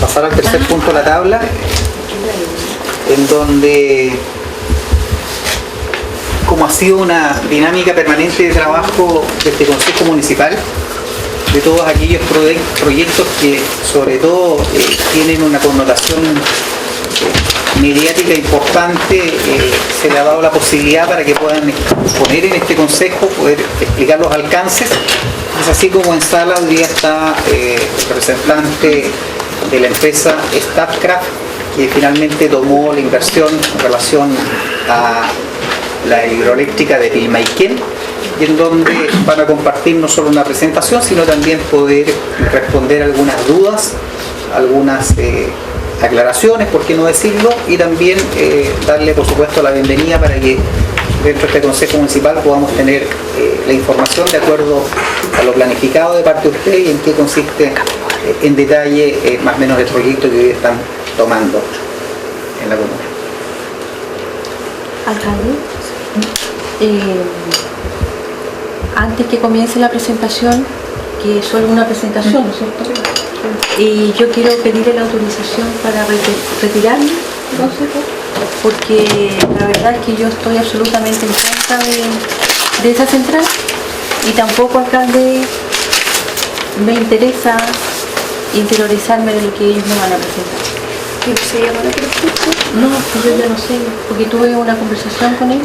pasar al tercer punto de la tabla, en donde, como ha sido una dinámica permanente de trabajo de este Consejo Municipal, de todos aquellos proyectos que sobre todo tienen una connotación mediática importante, se le ha dado la posibilidad para que puedan exponer en este consejo, poder explicar los alcances. Es así como en sala hoy día está el representante de la empresa Statkraft, que finalmente tomó la inversión en relación a la hidroeléctrica de Pilmaiquén, y en donde van a compartir no solo una presentación, sino también poder responder algunas dudas, algunas aclaraciones, por qué no decirlo, y también darle por supuesto la bienvenida para que dentro de este Consejo Municipal podamos tener la información de acuerdo a lo planificado de parte de usted y en qué consiste en detalle más o menos el proyecto que hoy están tomando en la comuna. Alcalde, antes que comience la presentación, que es solo una presentación, ¿no es cierto? Y yo quiero pedirle la autorización para retirarme del consejo, porque la verdad es que yo estoy absolutamente en contra de esa central, y tampoco, alcalde, me interesa interiorizarme de lo que ellos me van a presentar. ¿Quién se llama la propuesta? No, yo ya no sé, porque tuve una conversación con él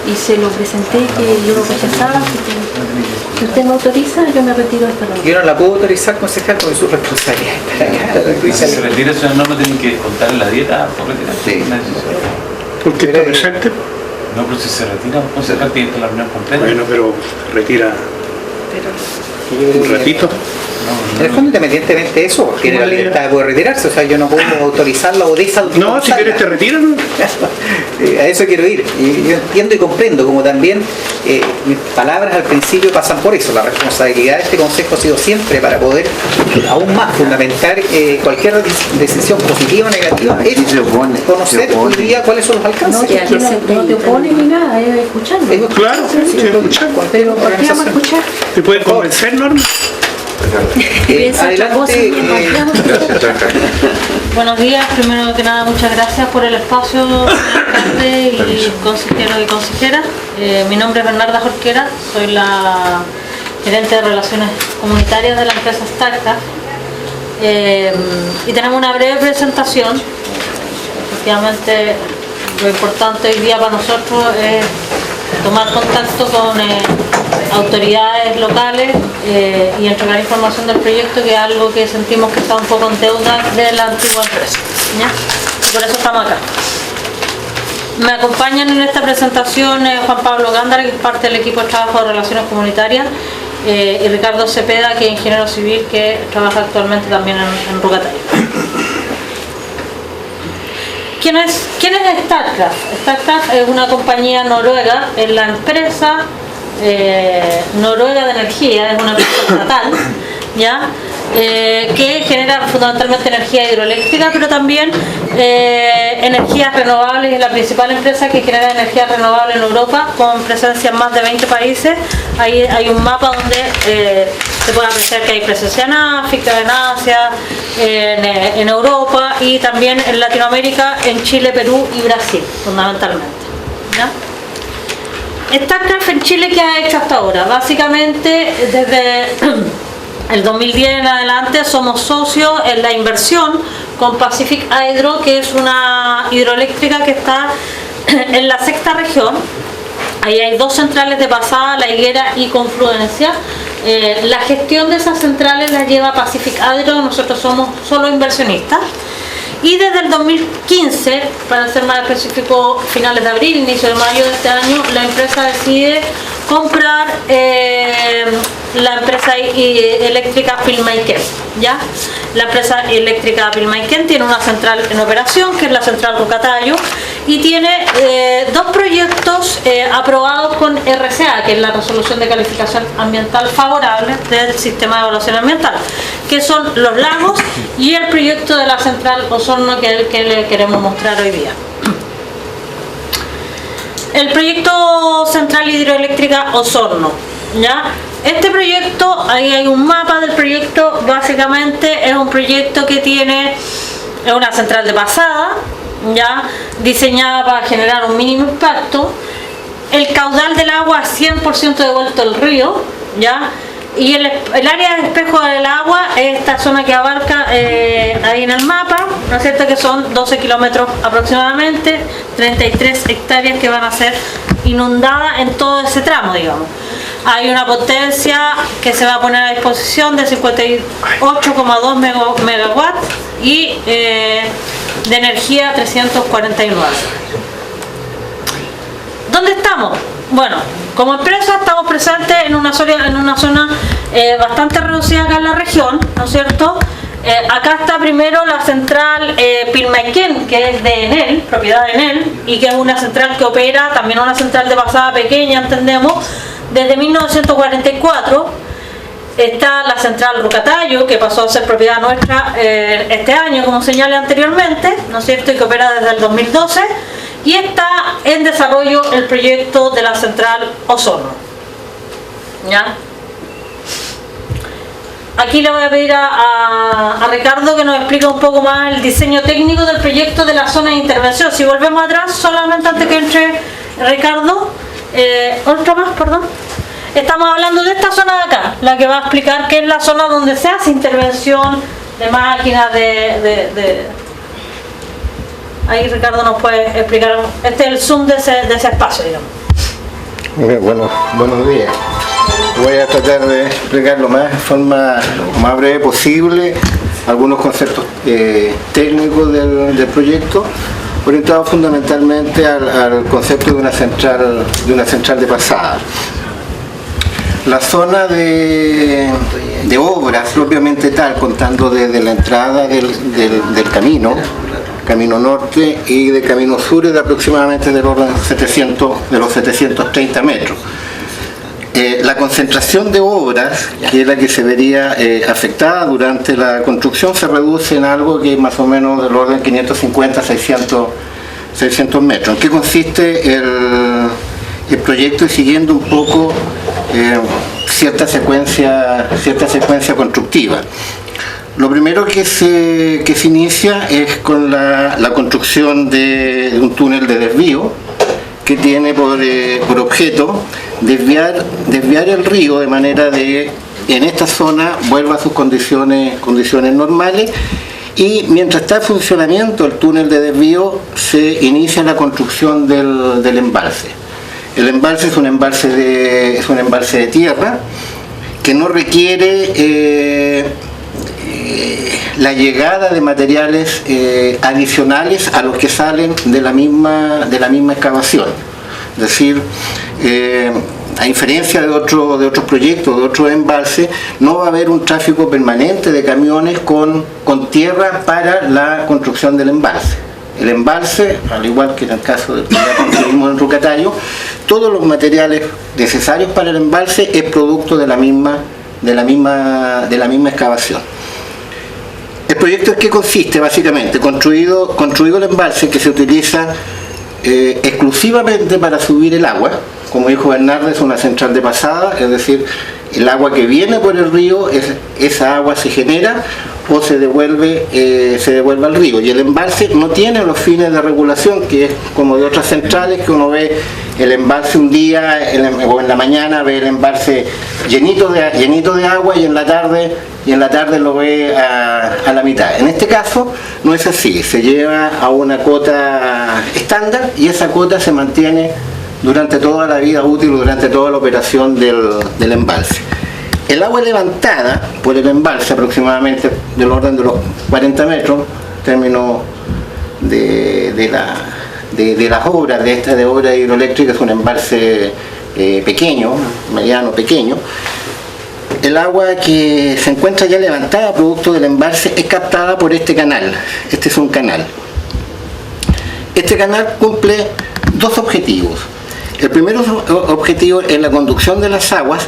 y se lo presenté que yo lo rechazaba, así que si usted me autoriza, yo me retiro de esta norma. Yo no la puedo autorizar, concejal, porque es su responsabilidad. Si se retira esa norma, tienen que descontar en la dieta por retirar. Sí. ¿Por qué está presente? No, pero si se retira, un concejal tiene que la reunión completa. Bueno, pero retira un ratito. En el fondo, independientemente de eso, tiene la libertad de poder retirarse, o sea, yo no puedo autorizarla o desautorizarla. No, si quieres te retiras, ¿no? A eso quiero ir. Y yo entiendo y comprendo, como también mis palabras al principio pasan por eso. La responsabilidad de este consejo ha sido siempre para poder aún más fundamentar cualquier decisión positiva o negativa, es conocer hoy día cuáles son los alcances. No, que no te opones ni nada, es escuchando. Claro, sí, escuchar. Pero ¿por qué vamos a escuchar? ¿Te pueden convencer, Norma? Adelante. Buenos días, primero que nada muchas gracias por el espacio, alcalde y consejeros y consejeras. Mi nombre es Bernarda Jorquera, soy la gerente de Relaciones Comunitarias de la empresa Statkraft, y tenemos una breve presentación. Efectivamente, lo importante hoy día para nosotros es tomar contacto con autoridades locales y entregar información del proyecto, que es algo que sentimos que está un poco en deuda de la antigua empresa, ¿ya? Y por eso estamos acá. Me acompañan en esta presentación Juan Pablo Gándara, que es parte del equipo de trabajo de Relaciones Comunitarias, y Ricardo Cepeda, que es ingeniero civil, que trabaja actualmente también en Rucataya. ¿Quién es Statkraft? Statkraft es una compañía noruega, es la empresa noruega de energía, es una empresa estatal, ¿ya? Que genera fundamentalmente energía hidroeléctrica, pero también energías renovables. Es la principal empresa que genera energía renovable en Europa, con presencia en más de 20 países. Ahí hay un mapa donde se puede apreciar que hay presencia en África, en Asia, en Europa y también en Latinoamérica, en Chile, Perú y Brasil, fundamentalmente, ¿ya? Statkraft en Chile, ¿qué ha hecho hasta ahora? Básicamente, desde el 2010 en adelante somos socios en la inversión con Pacific Hydro, que es una hidroeléctrica que está en la sexta región. Ahí hay dos centrales de Pasada, La Higuera y Confluencia. La gestión de esas centrales la lleva Pacific Hydro, nosotros somos solo inversionistas. Y desde el 2015, para ser más específico, finales de abril, inicio de mayo de este año, la empresa decide comprar la empresa eléctrica Pilmaiquén, ¿ya? La empresa eléctrica Pilmaiquén tiene una central en operación, que es la central Rucatayo, y tiene dos proyectos aprobados con RCA, que es la resolución de calificación ambiental favorable del sistema de evaluación ambiental, que son Los Lagos y el proyecto de la central Osorno, que es el que le queremos mostrar hoy día. El proyecto Central Hidroeléctrica Osorno, ¿ya? Este proyecto, ahí hay un mapa del proyecto. Básicamente es un proyecto que tiene es una central de pasada, ya diseñada para generar un mínimo impacto. El caudal del agua es 100% devuelto al río, ya. Y el área de espejo del agua es esta zona que abarca ahí en el mapa, ¿no es cierto? Que son 12 kilómetros aproximadamente, 33 hectáreas que van a ser inundadas en todo ese tramo, digamos. Hay una potencia que se va a poner a disposición de 58,2 megawatts y de energía 349. ¿Dónde estamos? Bueno, como empresa estamos presentes en una zona bastante reducida acá en la región, ¿no es cierto? Acá está primero la central Pilmaiquén, que es de Enel, propiedad de Enel, y que es una central que opera, también una central de pasada pequeña, entendemos, desde 1944. Está la central Rucatayo, que pasó a ser propiedad nuestra este año, como señalé anteriormente, ¿no es cierto? Y que opera desde el 2012. Y está en desarrollo el proyecto de la central Osorno. ¿Ya? Aquí le voy a pedir a Ricardo que nos explique un poco más el diseño técnico del proyecto de la zona de intervención. Si volvemos atrás, solamente antes que entre Ricardo, otra más, perdón. Estamos hablando de esta zona de acá, la que va a explicar qué es la zona donde se hace intervención de máquinas, Ahí Ricardo nos puede explicar, este es el zoom de ese espacio, digamos. Bueno, buenos días. Voy a tratar de explicar de forma más breve posible algunos conceptos técnicos del proyecto, orientados fundamentalmente al concepto de una central de pasada. La zona de obras propiamente tal, contando desde la entrada del camino norte y del camino sur, es de aproximadamente del orden de los 730 metros. La concentración de obras, que es la que se vería afectada durante la construcción, se reduce en algo que es más o menos del orden 550-600 metros. ¿En qué consiste el proyecto? Y siguiendo un poco cierta secuencia constructiva. Lo primero que se inicia es con la construcción de un túnel de desvío que tiene por objeto desviar el río de manera de en esta zona vuelva a sus condiciones normales, y mientras está en funcionamiento el túnel de desvío se inicia la construcción del embalse. El embalse es un embalse de tierra que no requiere la llegada de materiales adicionales a los que salen de la misma excavación. Es decir, a diferencia de otros proyectos, de otros embalses, no va a haber un tráfico permanente de camiones con tierra para la construcción del embalse. El embalse, al igual que en el caso del que ya conseguimos en Rucatayo, todos los materiales necesarios para el embalse es producto de la misma excavación. El proyecto es que consiste básicamente construido el embalse, que se utiliza exclusivamente para subir el agua. Como dijo Bernardo, es una central de pasada, es decir, el agua que viene por el río, esa agua se genera o se devuelve al río, y el embalse no tiene los fines de regulación, que es como de otras centrales, que uno ve el embalse un día o en la mañana ve el embalse llenito de agua, y en la tarde lo ve a la mitad. En este caso no es así, se lleva a una cota estándar, y esa cota se mantiene durante toda la vida útil, durante toda la operación del embalse. El agua levantada por el embalse, aproximadamente del orden de los 40 metros, en términos de las obras de obra hidroeléctrica, es un embalse mediano pequeño. El agua que se encuentra ya levantada producto del embalse es captada por este canal. Este es un canal. Este canal cumple dos objetivos. El primer objetivo es la conducción de las aguas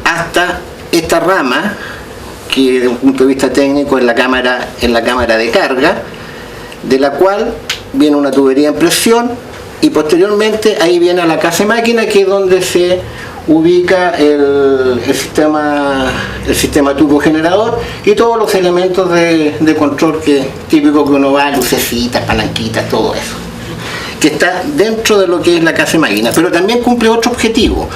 hasta esta rama, que desde un punto de vista técnico es la cámara de carga, de la cual viene una tubería en presión, y posteriormente ahí viene a la casa de máquina, que es donde se ubica el sistema turbogenerador y todos los elementos de control típico que uno va, lucecitas, palanquitas, todo eso, que está dentro de lo que es la casa de máquina, pero también cumple otro objetivo.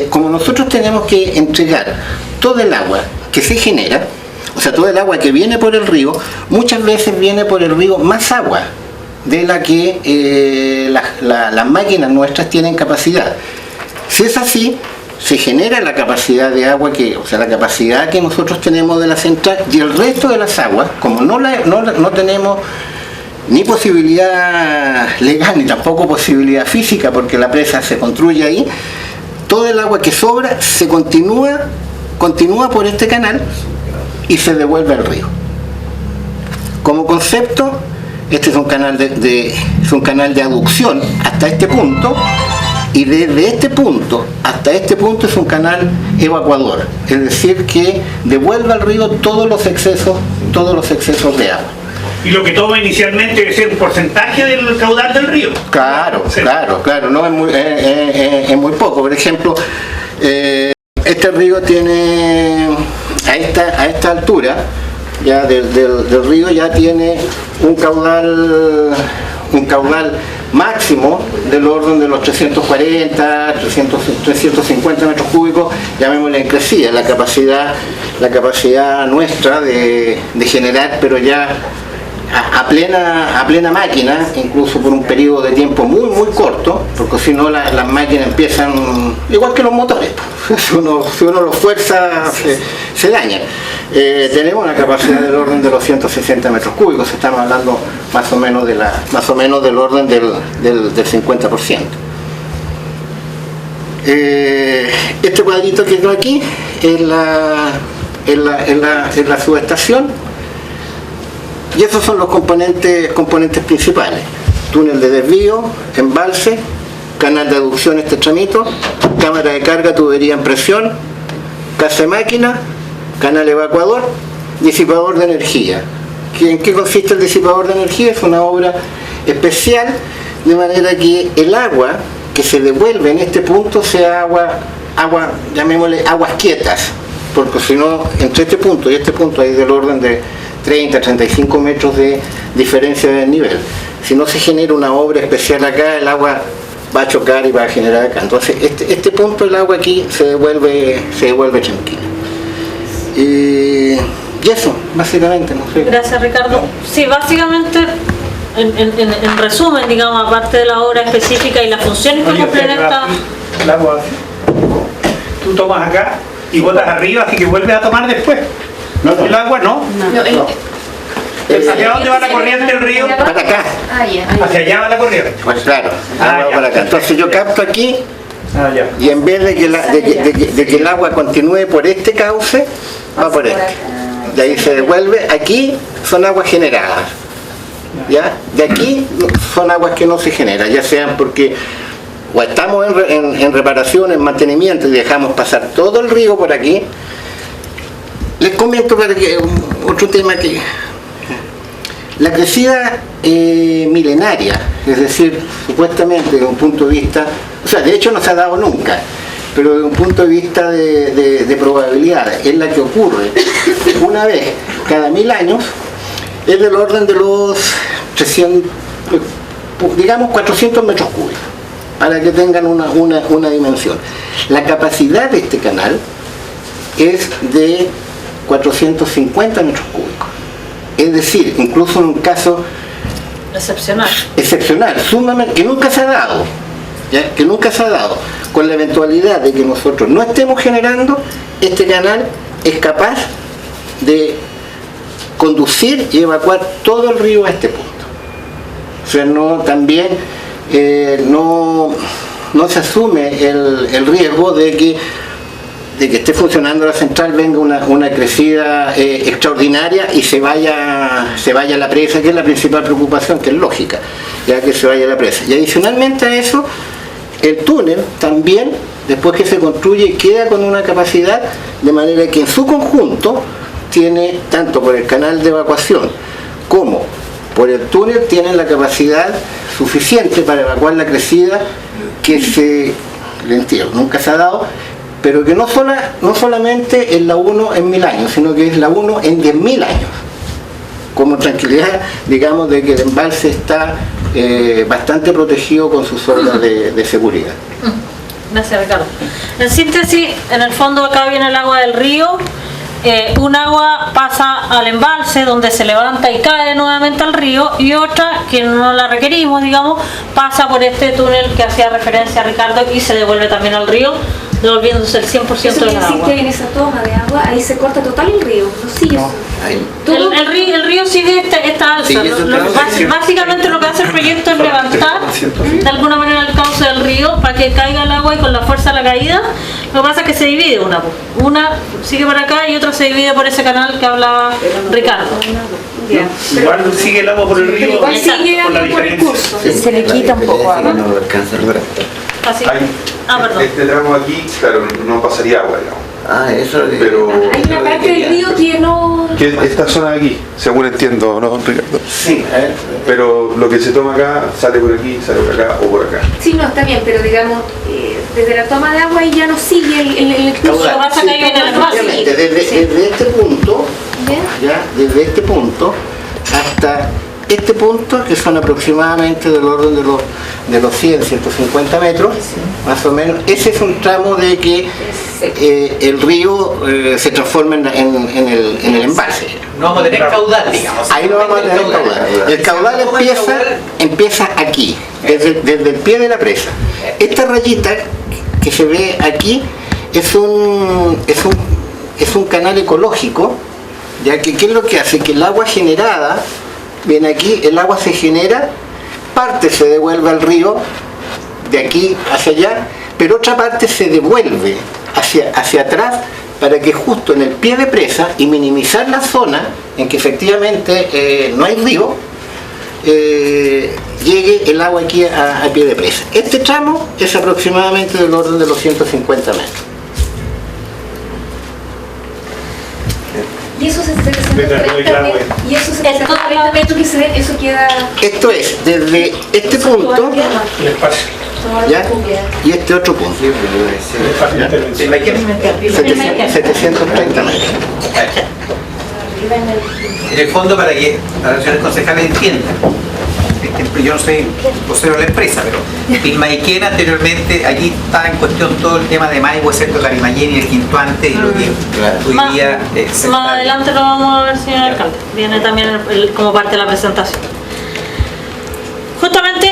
Como nosotros tenemos que entregar todo el agua que se genera, o sea, todo el agua que viene por el río, muchas veces viene por el río más agua de la que las máquinas nuestras tienen capacidad. Si es así, se genera la capacidad de agua, o sea, la capacidad que nosotros tenemos de la central, y el resto de las aguas, como no tenemos ni posibilidad legal ni tampoco posibilidad física, porque la presa se construye ahí, todo el agua que sobra se continúa por este canal y se devuelve al río. Como concepto, este es un canal de aducción hasta este punto, y desde este punto hasta este punto es un canal evacuador, es decir, que devuelve al río todos los excesos de agua. Y lo que toma inicialmente debe ser un porcentaje del caudal del río. Claro, sí. Claro, no es muy poco. Por ejemplo, este río tiene a esta altura ya del río ya tiene un caudal máximo del orden de los 340, 350 metros cúbicos, llamémosle en crecida, la capacidad nuestra de generar, pero ya a plena máquina, incluso por un periodo de tiempo muy corto, porque si no las máquinas empiezan igual que los motores, si uno los fuerza se dañan. Tenemos una capacidad del orden de los 160 metros cúbicos, estamos hablando más o menos del orden del 50%. Este cuadrito que está aquí es la subestación. Y esos son los componentes principales: túnel de desvío, embalse, canal de aducción este tramito, cámara de carga, tubería en presión, casa de máquina, canal evacuador, disipador de energía. ¿En qué consiste el disipador de energía? Es una obra especial, de manera que el agua que se devuelve en este punto sea agua, llamémosle aguas quietas, porque si no, entre este punto y este punto hay del orden de 30, 35 metros de diferencia de nivel. Si no se genera una obra especial acá, el agua va a chocar y va a generar acá. Entonces, este punto, el agua aquí se devuelve tranquila. Y eso, básicamente, no sé. Gracias, Ricardo. Sí, básicamente, en resumen, digamos, aparte de la obra específica y las funciones que cumplen esta... El agua, tú tomas acá y botas arriba, así que vuelves a tomar después. No, el agua no. ¿Hacia dónde va la corriente del río? Para acá. Hacia allá va la corriente. Pues claro, agua para acá. Entonces yo capto aquí, Ya. y en vez de que el agua continúe por este cauce, va por este. De ahí se devuelve. Aquí son aguas generadas. ¿Ya? De aquí son aguas que no se generan, ya sean porque o estamos en reparación, en mantenimiento y dejamos pasar todo el río por aquí. Les comento otro tema que... La crecida milenaria, es decir, supuestamente desde un punto de vista, o sea, de hecho no se ha dado nunca, pero desde un punto de vista de probabilidad, es la que ocurre una vez cada 1000 años, es del orden de los 300, digamos 400 metros cúbicos, para que tengan una dimensión. La capacidad de este canal es de 450 metros cúbicos. Es decir, incluso en un caso excepcional, sumamente, que nunca se ha dado, ¿ya? Que nunca se ha dado, con la eventualidad de que nosotros no estemos generando, este canal es capaz de conducir y evacuar todo el río a este punto. O sea, también no se asume el riesgo de que esté funcionando la central, venga una crecida extraordinaria y se vaya la presa, que es la principal preocupación, que es lógica, ya que se vaya la presa. Y adicionalmente a eso, el túnel también, después que se construye, queda con una capacidad, de manera que en su conjunto tiene, tanto por el canal de evacuación como por el túnel, tienen la capacidad suficiente para evacuar la crecida que el entierro, nunca se ha dado, pero que no solamente es la 1 en 1000 años, sino que es la 1 en 10.000 años, como tranquilidad, digamos, de que el embalse está bastante protegido con sus obras de seguridad. Gracias, Ricardo. En síntesis, en el fondo acá viene el agua del río. Un agua pasa al embalse donde se levanta y cae nuevamente al río, y otra que no la requerimos, digamos, pasa por este túnel que hacía referencia a Ricardo y se devuelve también al río, devolviéndose el 100% Eso del quiere decir agua. que en esa toma de agua ahí se corta total el río, no sigue. El río sigue esta alza. Sí, eso Básicamente lo que hace el proyecto es levantar de alguna manera el cauce del río para que caiga el agua, y con la fuerza de la caída, lo que pasa es que se divide una sigue por acá y otra se divide por ese canal que hablaba Ricardo. Ya. Igual sigue el agua por el Pero río igual sigue por la agua por el diferencia. curso. Se le quita un poco agua. No alcanza el resto. Así. Perdón. Este tramo aquí, claro, no pasaría agua, digamos. Ah, eso es. Pero Hay una parte del río que no... que esta zona de aquí, según entiendo, ¿no, Ricardo? Sí, Pero lo que se toma acá sale por aquí, sale por acá o por acá. Sí, no, está bien, pero digamos, desde la toma de agua y ya no sigue el curso. Lo que pasa es que ahí viene el embalse. obviamente, desde este punto, ¿Ya? desde este punto hasta este punto, que son aproximadamente del orden de los 100, 150 metros, más o menos, ese es un tramo de que el río se transforma en el embalse. No vamos a tener caudal, digamos. Ahí no vamos a tener caudal. El caudal empieza aquí, desde el pie de la presa. Esta rayita que se ve aquí es un canal ecológico, ya que ¿qué es lo que hace? Que el agua generada viene aquí, el agua se genera, parte se devuelve al río, de aquí hacia allá, pero otra parte se devuelve hacia atrás, para que justo en el pie de presa, y minimizar la zona en que efectivamente no hay río, llegue el agua aquí a pie de presa. Este tramo es aproximadamente del orden de los 150 metros. Y esos 730 metros, y esos 730 metros que se ven, eso queda... Esto es desde este punto, El espacio. ¿ya? Y este otro punto, El espacio de intervención. 730 metros. En el fondo, para que las relaciones concejales entiendan, yo no soy vocero de la empresa, pero Pilmaiquén anteriormente, aquí estaba en cuestión todo el tema de Maipo, excepto Carimayén y el Quinto Antes, y lo que hoy día Más adelante lo vamos a ver, señor alcalde. Viene también como parte de la presentación. Justamente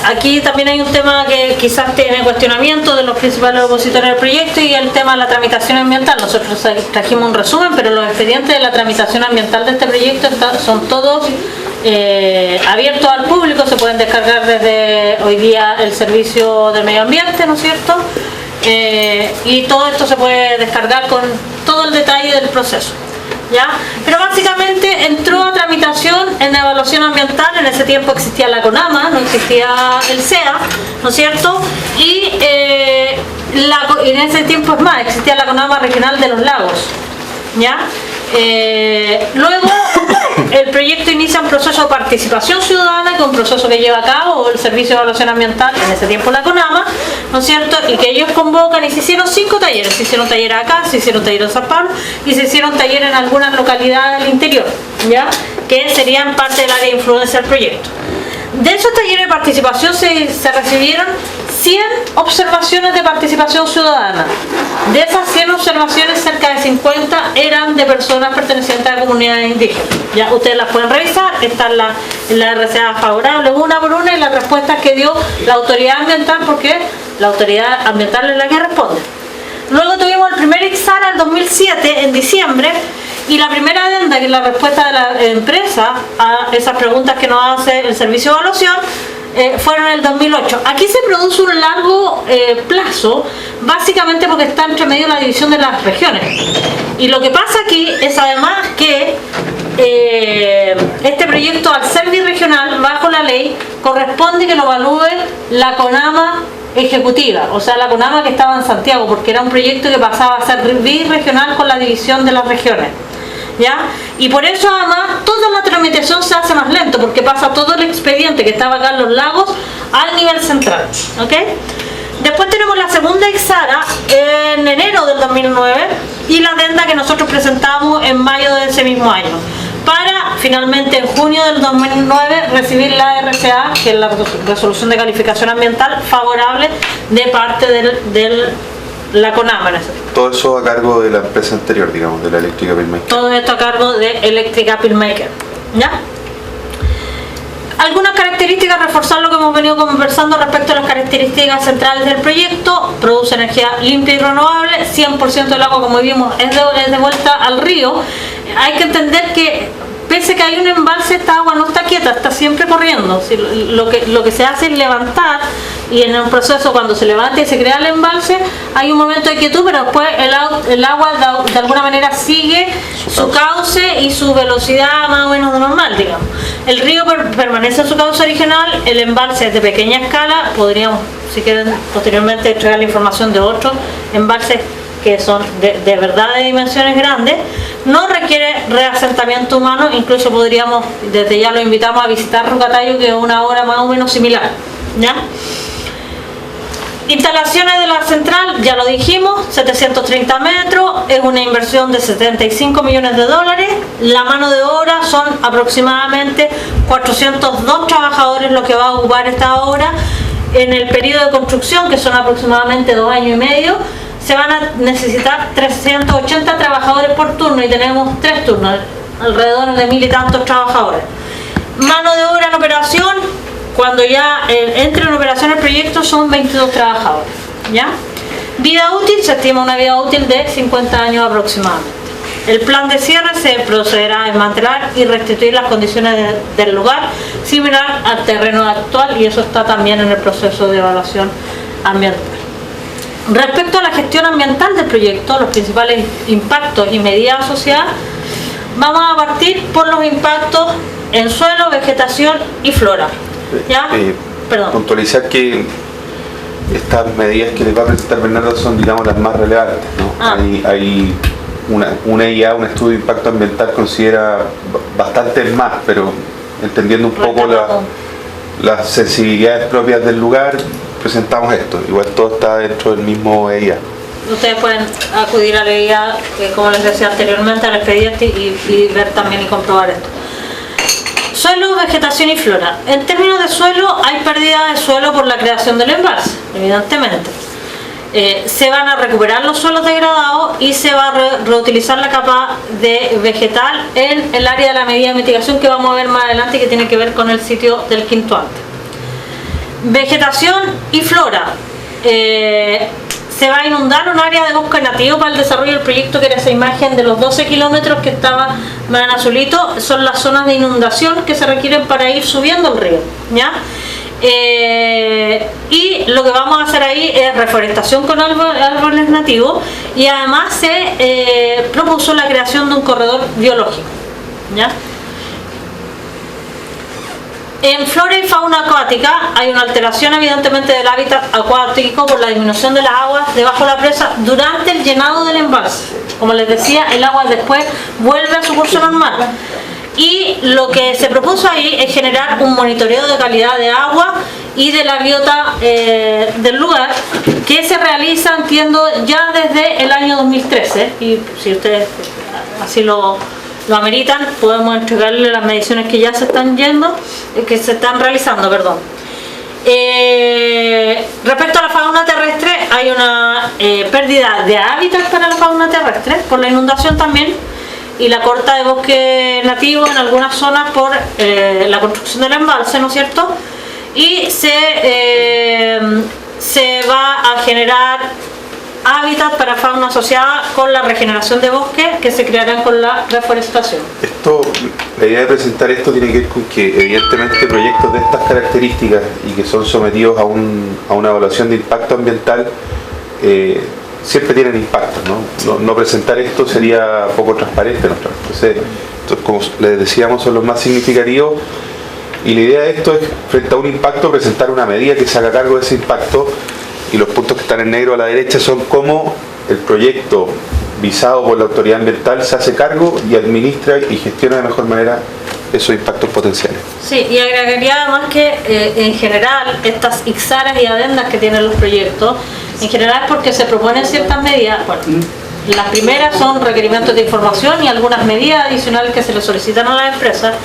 aquí también hay un tema que quizás tiene cuestionamiento de los principales opositores del proyecto, y el tema de la tramitación ambiental. Nosotros trajimos un resumen, pero los expedientes de la tramitación ambiental de este proyecto son todos abiertos al público, se pueden descargar desde hoy día el servicio del medio ambiente, ¿no es cierto? Y todo esto se puede descargar con todo el detalle del proceso, ¿ya? Pero básicamente entró a tramitación en evaluación ambiental. En ese tiempo existía la CONAMA, no existía el SEA, ¿no es cierto? Y en ese tiempo, es más, existía la CONAMA regional de los lagos, ¿ya? Luego el proyecto inicia un proceso de participación ciudadana, que es un proceso que lleva a cabo el Servicio de Evaluación Ambiental, en ese tiempo la CONAMA, ¿no es cierto? Y que ellos convocan, y se hicieron 5 talleres. Se hicieron talleres acá, se hicieron talleres en San Pablo, y se hicieron talleres en algunas localidades del interior, ¿ya? Que serían parte del área de influencia del proyecto. De esos talleres de participación se recibieron 100 observaciones de participación ciudadana. De esas 100 observaciones, cerca de 50 eran de personas pertenecientes a comunidades indígenas. Ya ustedes las pueden revisar, están en la RCA favorable una por una, y las respuestas que dio la autoridad ambiental, porque la autoridad ambiental es la que responde. Luego tuvimos el primer IXARA el 2007, en diciembre, y la primera adenda, que es la respuesta de la empresa a esas preguntas que nos hace el servicio de evaluación, fueron en el 2008. Aquí se produce un largo plazo, básicamente porque está entre medio la división de las regiones. Y lo que pasa aquí es además que este proyecto, al ser birregional, bajo la ley, corresponde que lo evalúe la CONAMA ejecutiva, o sea, la CONAMA que estaba en Santiago, porque era un proyecto que pasaba a ser birregional con la división de las regiones, ¿ya? Y por eso además toda la tramitación se hace más lento, porque pasa todo el expediente que estaba acá en los lagos al nivel central, ¿ok? Después tenemos la segunda Ixara en enero del 2009 y la adenda que nosotros presentamos en mayo de ese mismo año, para finalmente en junio del 2009 recibir la RCA, que es la resolución de calificación ambiental favorable de parte de la CONAMA. Todo eso a cargo de la empresa anterior, digamos, de la Eléctrica Pilmaker. Todo esto a cargo de Eléctrica Pilmaker. ¿Ya? Algunas características, reforzar lo que hemos venido conversando respecto a las características centrales del proyecto. Produce energía limpia y renovable, 100% del agua, como vimos, es de vuelta al río. Hay que entender que pese que hay un embalse, esta agua no está quieta, está siempre corriendo. Lo que se hace es levantar, y en un proceso cuando se levanta y se crea el embalse hay un momento de quietud, pero después el agua de alguna manera sigue su cauce y su velocidad más o menos de normal, digamos. El río permanece en su cauce original, el embalse es de pequeña escala. Podríamos, si quieren, posteriormente entregar la información de otros embalses que son de verdad de dimensiones grandes. No requiere reasentamiento humano, incluso podríamos, desde ya lo invitamos a visitar Rucatayo, que es una obra más o menos similar, ¿ya? Instalaciones de la central, ya lo dijimos, 730 metros, es una inversión de 75 millones de dólares. La mano de obra son aproximadamente 402 trabajadores lo que va a ocupar esta obra. En el periodo de construcción, que son aproximadamente 2 años y medio, se van a necesitar 380 trabajadores por turno, y tenemos 3 turnos, alrededor de 1000 y tantos trabajadores. Mano de obra en operación, cuando ya entre en operación el proyecto, son 22 trabajadores, ¿ya? Vida útil, se estima una vida útil de 50 años aproximadamente. El plan de cierre se procederá a desmantelar y restituir las condiciones del lugar similar al terreno actual, y eso está también en el proceso de evaluación ambiental. Respecto a la gestión ambiental del proyecto, los principales impactos y medidas asociadas, vamos a partir por los impactos en suelo, vegetación y flora. ¿Ya? Perdón. Puntualizar que estas medidas que les va a presentar Bernardo son, digamos, las más relevantes, ¿no? Hay una IA, un estudio de impacto ambiental, considera bastantes más, pero entendiendo un poco las sensibilidades propias del lugar, presentamos esto. Igual todo está dentro del mismo EIA. Ustedes pueden acudir a la EIA, como les decía anteriormente, al expediente y ver también y comprobar esto. Suelo, vegetación y flora. En términos de suelo, hay pérdida de suelo por la creación del embalse, evidentemente. Se van a recuperar los suelos degradados y se va a reutilizar la capa de vegetal en el área de la medida de mitigación, que vamos a ver más adelante, y que tiene que ver con el sitio del quinto ante. Vegetación y flora. Se va a inundar un área de bosque nativo para el desarrollo del proyecto, que era esa imagen de los 12 kilómetros que estaba más en azulito. Son las zonas de inundación que se requieren para ir subiendo el río, ¿ya? Y lo que vamos a hacer ahí es reforestación con árboles nativos, y además se propuso la creación de un corredor biológico, ¿ya? En flora y fauna acuática hay una alteración evidentemente del hábitat acuático por la disminución de las aguas debajo de la presa durante el llenado del embalse. Como les decía, el agua después vuelve a su curso normal. Y lo que se propuso ahí es generar un monitoreo de calidad de agua y de la biota del lugar, que se realiza, entiendo, ya desde el año 2013. Y si ustedes así lo ameritan, podemos entregarle las mediciones que ya se están realizando, perdón. Respecto a la fauna terrestre, hay una pérdida de hábitat para la fauna terrestre por la inundación también, y la corta de bosque nativo en algunas zonas por la construcción del embalse, ¿no es cierto? Y se va a generar hábitat para fauna asociada con la regeneración de bosques, que se crearán con la reforestación. La idea de presentar esto tiene que ver con que evidentemente proyectos de estas características y que son sometidos a una evaluación de impacto ambiental siempre tienen impacto, ¿no? No presentar esto sería poco transparente. Entonces, como les decíamos, son los más significativos, y la idea de esto es, frente a un impacto, presentar una medida que se haga cargo de ese impacto. Y los puntos que están en negro a la derecha son cómo el proyecto visado por la autoridad ambiental se hace cargo y administra y gestiona de mejor manera esos impactos potenciales. Sí, y agregaría además que en general estas ixaras y adendas que tienen los proyectos, en general es porque se proponen ciertas medidas. Bueno, las primeras son requerimientos de información y algunas medidas adicionales que se le solicitan a las empresas.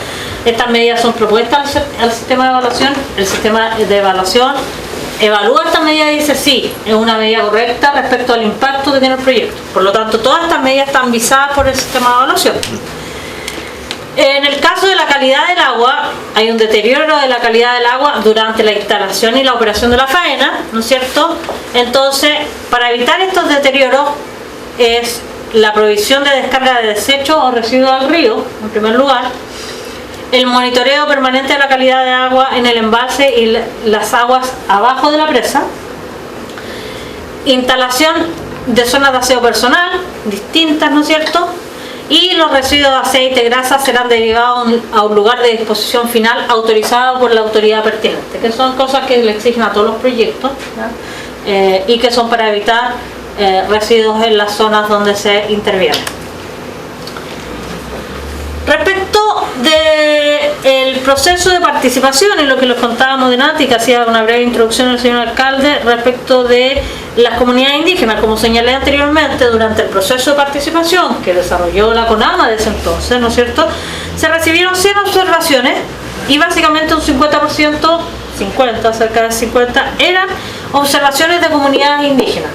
Estas medidas son propuestas al sistema de evaluación. El sistema de evaluación evalúa esta medida y dice sí, es una medida correcta respecto al impacto que tiene el proyecto. Por lo tanto, todas estas medidas están visadas por el sistema de evaluación. En el caso de la calidad del agua, hay un deterioro de la calidad del agua durante la instalación y la operación de la faena, ¿no es cierto? Entonces, para evitar estos deterioros, es la provisión de descarga de desechos o residuos al río, en primer lugar, el monitoreo permanente de la calidad de agua en el embalse y las aguas abajo de la presa, instalación de zonas de aseo personal distintas, ¿no es cierto? Y los residuos de aceite y grasa serán derivados a un lugar de disposición final autorizado por la autoridad pertinente, que son cosas que le exigen a todos los proyectos, y que son para evitar residuos en las zonas donde se interviene. Respecto del proceso de participación, y lo que les contábamos de Nati, que hacía una breve introducción el señor alcalde, respecto de las comunidades indígenas, como señalé anteriormente, durante el proceso de participación que desarrolló la CONAMA desde entonces, ¿no es cierto?, se recibieron 100 observaciones y básicamente un 50%, 50, cerca de 50, eran observaciones de comunidades indígenas,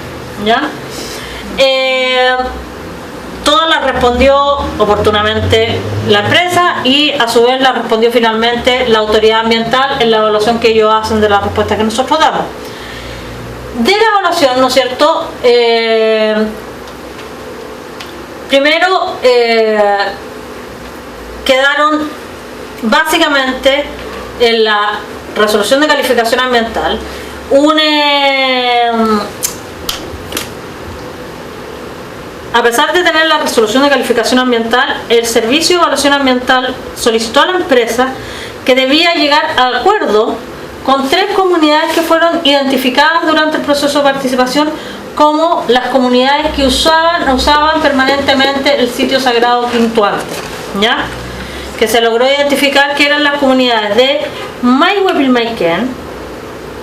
¿ya? Todas las respondió oportunamente la empresa y a su vez la respondió finalmente la autoridad ambiental en la evaluación que ellos hacen de la respuesta que nosotros damos. De la evaluación, ¿no es cierto? Primero quedaron básicamente en la resolución de calificación ambiental a pesar de tener la resolución de calificación ambiental, el Servicio de Evaluación Ambiental solicitó a la empresa que debía llegar a acuerdo con 3 comunidades que fueron identificadas durante el proceso de participación como las comunidades que usaban permanentemente el sitio sagrado Quintuante, ¿ya? Que se logró identificar que eran las comunidades de Mayhuepilmaiquén,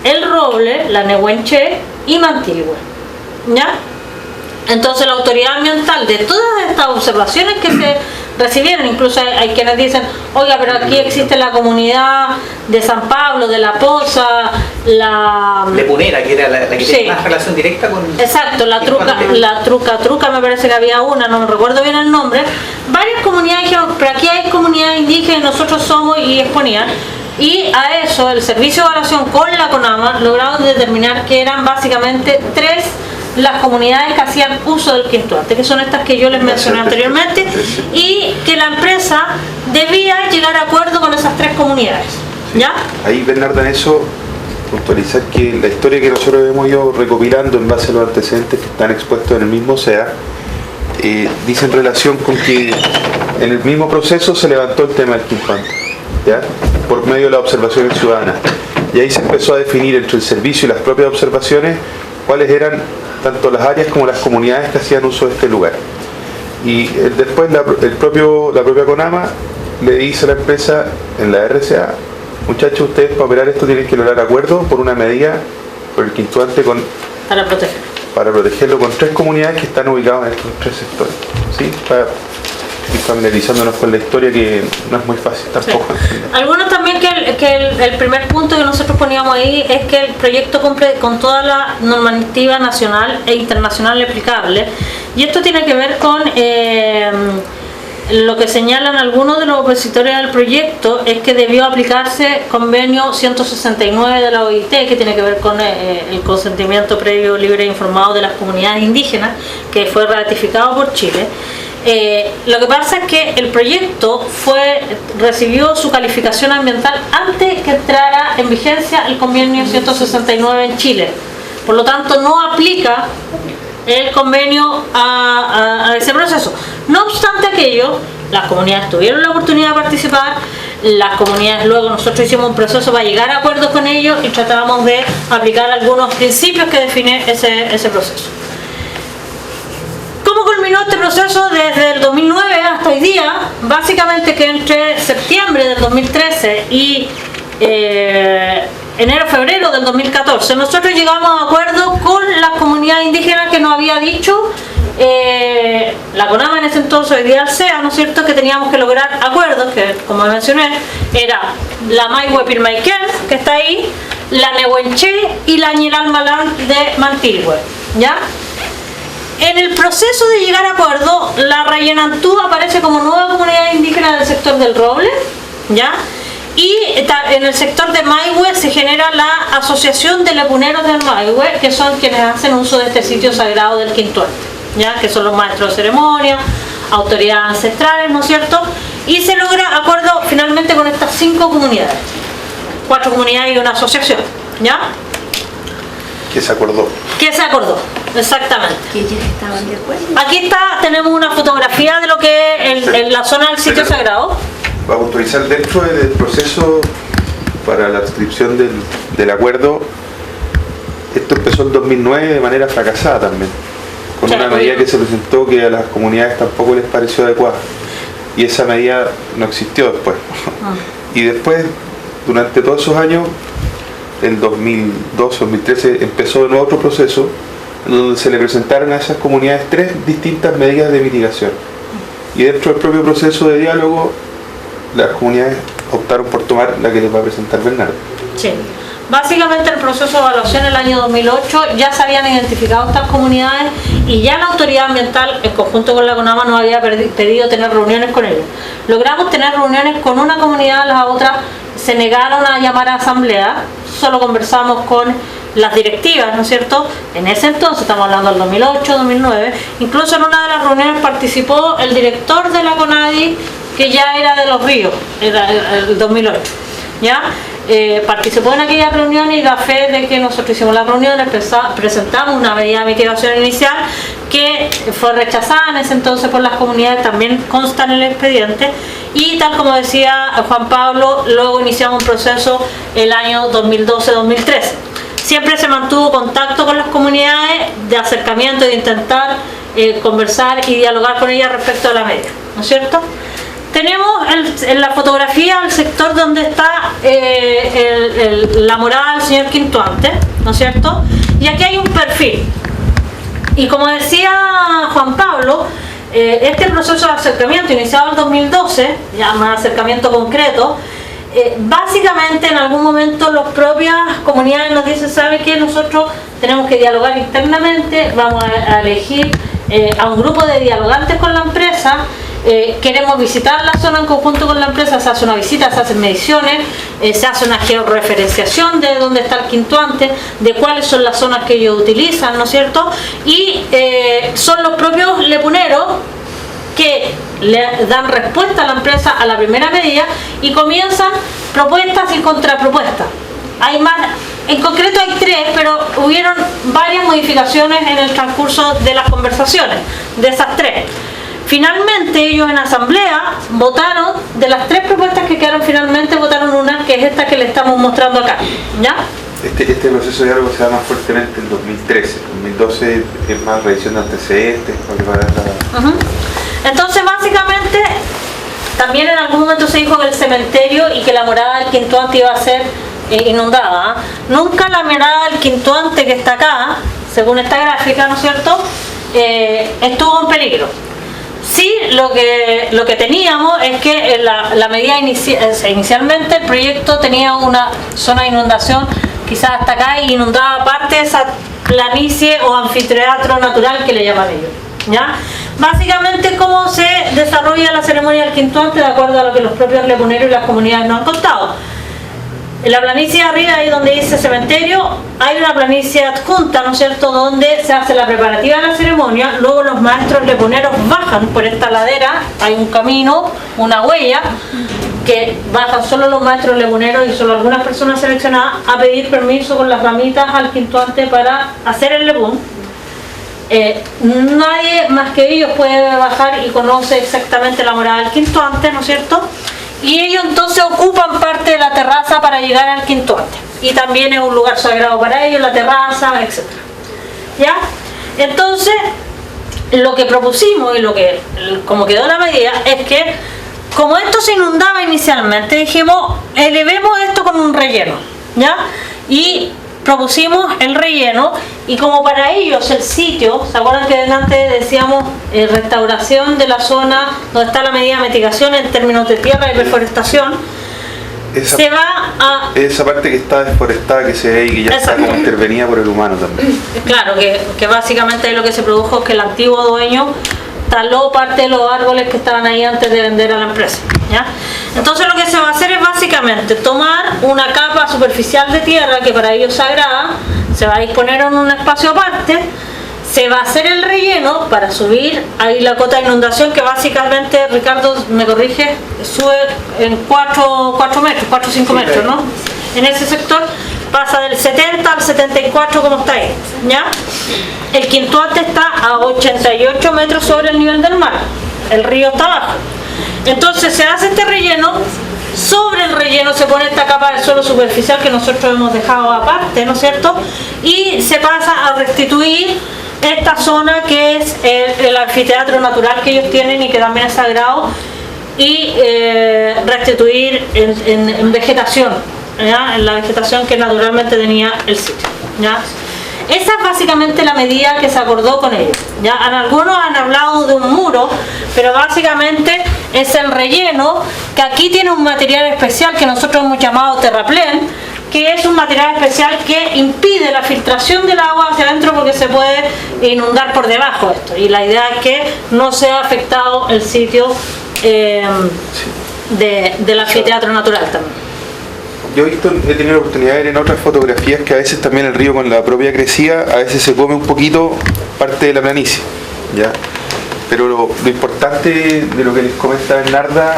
El Roble, la Nehuenche y Mantilhue, ¿ya? Entonces la autoridad ambiental, de todas estas observaciones que se recibieron, incluso hay quienes dicen, oiga, pero aquí existe la comunidad de San Pablo, de La Poza, de Punera, que era la que sí, tiene más relación directa con... Exacto, la Truca me parece que había una, no me recuerdo bien el nombre. Varias comunidades dijeron, pero aquí hay comunidades indígenas, nosotros somos, y exponían. Y a eso el Servicio de Evaluación con la CONAMA lograron determinar que eran básicamente 3 las comunidades que hacían uso del Quintuante, que son estas que yo les mencioné anteriormente, y que la empresa debía llegar a acuerdo con esas 3 comunidades, ¿ya? Ahí, Bernarda, en eso puntualizar que la historia que nosotros hemos ido recopilando en base a los antecedentes que están expuestos en el mismo SEA, dice en relación con que en el mismo proceso se levantó el tema del Quintuante, ¿ya?, por medio de las observaciones ciudadanas, y ahí se empezó a definir entre el servicio y las propias observaciones cuáles eran tanto las áreas como las comunidades que hacían uso de este lugar. Y después la propia CONAMA le dice a la empresa en la RCA, muchachos, ustedes para operar esto tienen que lograr acuerdo por una medida por el Quintuante para protegerlo con 3 comunidades que están ubicadas en estos 3 sectores, ¿sí? Para ir familiarizándonos con la historia, que no es muy fácil tampoco. Sí. Algunos también que el primer punto que nosotros poníamos ahí es que el proyecto cumple con toda la normativa nacional e internacional aplicable, y esto tiene que ver con lo que señalan algunos de los opositores al proyecto, es que debió aplicarse convenio 169 de la OIT, que tiene que ver con el consentimiento previo, libre e informado de las comunidades indígenas, que fue ratificado por Chile. Lo que pasa es que el proyecto recibió su calificación ambiental antes que entrara en vigencia el convenio 169 en Chile. Por lo tanto, no aplica el convenio a ese proceso. No obstante aquello, las comunidades tuvieron la oportunidad de participar, las comunidades luego nosotros hicimos un proceso para llegar a acuerdos con ellos y tratábamos de aplicar algunos principios que define ese proceso. ¿Cómo culminó este proceso? proceso desde el 2009 hasta hoy día, básicamente que entre septiembre del 2013 y enero-febrero del 2014, nosotros llegamos a acuerdo con las comunidades indígenas que nos había dicho la CONAMA en ese entonces, hoy día el SEA, ¿no es cierto?, que teníamos que lograr acuerdos, que como mencioné, era la Maihue Pilmaiquén, que está ahí, la Nehuenche y la Ñiral Malán de Mantilhue, ¿ya? En el proceso de llegar a acuerdo, la Rayenantú aparece como nueva comunidad indígena del sector del Roble, ¿ya? Y en el sector de Maihue se genera la Asociación de Lepuneros del Maihue, que son quienes hacen uso de este sitio sagrado del Quintuante, ¿ya? Que son los maestros de ceremonia, autoridades ancestrales, ¿no es cierto? Y se logra acuerdo finalmente con estas 5 comunidades, 4 comunidades y una asociación, ¿ya? Que se acordó. ¿Qué se acordó? Exactamente. Que ellos estaban de acuerdo. Aquí está, tenemos una fotografía de lo que es la zona del sitio sagrado. Va a puntualizar dentro del proceso para la adscripción del acuerdo. Esto empezó en 2009 de manera fracasada también, con una medida que se presentó que a las comunidades tampoco les pareció adecuada, y esa medida no existió después. Y después, durante todos esos años, en 2012-2013 empezó de nuevo otro proceso en donde se le presentaron a esas comunidades 3 distintas medidas de mitigación, y dentro del propio proceso de diálogo las comunidades optaron por tomar la que les va a presentar Bernardo. Sí. Básicamente el proceso de evaluación en el año 2008 ya se habían identificado estas comunidades y ya la autoridad ambiental, en conjunto con la CONAMA, nos había pedido tener reuniones con ellos. Logramos tener reuniones con una comunidad, las otras se negaron a llamar a asamblea, solo conversamos con las directivas, ¿no es cierto? En ese entonces, estamos hablando del 2008, 2009, incluso en una de las reuniones participó el director de la CONADI, que ya era de Los Ríos, era el 2008, ¿ya? Participó en aquella reunión y da fe de que nosotros hicimos las reuniones, presentamos una medida de mitigación inicial que fue rechazada en ese entonces por las comunidades, también consta en el expediente, y tal como decía Juan Pablo, luego iniciamos un proceso el año 2012-2013. Siempre se mantuvo contacto con las comunidades de acercamiento, de intentar conversar y dialogar con ellas respecto a la medida, ¿no es cierto? Tenemos en la fotografía el sector donde está la morada del señor Quintuante, ¿no es cierto? Y aquí hay un perfil. Y como decía Juan Pablo, este proceso de acercamiento iniciado en 2012, ya más acercamiento concreto, básicamente en algún momento las propias comunidades nos dicen, ¿sabe qué? Nosotros tenemos que dialogar internamente, vamos a elegir a un grupo de dialogantes con la empresa. Queremos visitar la zona en conjunto con la empresa, se hace una visita, se hacen mediciones, se hace una georreferenciación de dónde está el Quintuante, de cuáles son las zonas que ellos utilizan, ¿no es cierto? Y son los propios lepuneros que le dan respuesta a la empresa a la primera medida y comienzan propuestas y contrapropuestas. Hay más, en concreto hay 3, pero hubieron varias modificaciones en el transcurso de las conversaciones, de esas 3. Finalmente ellos en asamblea votaron, de las 3 propuestas que quedaron finalmente, votaron una que es esta que le estamos mostrando acá, ¿ya? Este proceso de diálogo se da más fuertemente en 2013, 2012 es más revisión de antecedentes para preparar la... Entonces básicamente también en algún momento se dijo que el cementerio y que la morada del Quintuante iba a ser inundada. Nunca la morada del Quintuante que está acá, según esta gráfica, ¿no es cierto?, estuvo en peligro. Sí, lo que teníamos es que la medida inicialmente el proyecto tenía una zona de inundación quizás hasta acá y inundaba parte de esa planicie o anfiteatro natural que le llaman ellos, ¿ya? Básicamente cómo se desarrolla la ceremonia del Quintuante de acuerdo a lo que los propios lepuneros y las comunidades nos han contado. En la planicie de arriba, ahí donde dice cementerio, hay una planicie adjunta, ¿no es cierto?, donde se hace la preparativa de la ceremonia, luego los maestros lepuneros bajan por esta ladera, hay un camino, una huella, que bajan solo los maestros lepuneros y solo algunas personas seleccionadas a pedir permiso con las ramitas al Quintuante para hacer el lepún. Nadie más que ellos puede bajar y conoce exactamente la morada del Quintuante, ¿no es cierto?, y ellos entonces ocupan parte de la terraza para llegar al Quintuante, y también es un lugar sagrado para ellos, la terraza, etc. ¿Ya? Entonces, lo que propusimos y lo que como quedó la medida es que como esto se inundaba inicialmente, dijimos elevemos esto con un relleno, ¿ya? Y propusimos el relleno, y como para ellos el sitio, ¿se acuerdan que antes decíamos restauración de la zona donde está la medida de mitigación en términos de tierra y reforestación? Se va a... Esa parte que está desforestada, que se ve y que ya está como intervenida por el humano también. Claro, que básicamente lo que se produjo es que el antiguo dueño taló parte de los árboles que estaban ahí antes de vender a la empresa, ¿ya? Entonces lo que se va a hacer es básicamente tomar una capa superficial de tierra que para ellos es sagrada, se va a disponer en un espacio aparte, se va a hacer el relleno para subir ahí la cota de inundación, que básicamente, Ricardo me corrige, sube en 4 metros, 4 o 5 metros, ¿no? En ese sector pasa del 70 al 74 como está ahí, ¿ya? El Quintuante está a 88 metros sobre el nivel del mar, el río está abajo. Entonces se hace este relleno, sobre el relleno se pone esta capa de suelo superficial que nosotros hemos dejado aparte, ¿no es cierto? Y se pasa a restituir esta zona que es el anfiteatro natural que ellos tienen y que también es sagrado, y restituir en vegetación, ¿ya? En la vegetación que naturalmente tenía el sitio, ¿ya? Esa es básicamente la medida que se acordó con ellos, ¿ya? Algunos han hablado de un muro, pero básicamente es el relleno, que aquí tiene un material especial que nosotros hemos llamado terraplén, que es un material especial que impide la filtración del agua hacia adentro porque se puede inundar por debajo de esto, y la idea es que no sea afectado el sitio del anfiteatro natural también. Yo he tenido la oportunidad de ver en otras fotografías que a veces también el río con la propia crecida a veces se come un poquito parte de la planicie, ¿ya? Pero lo importante de lo que les comenta Bernarda,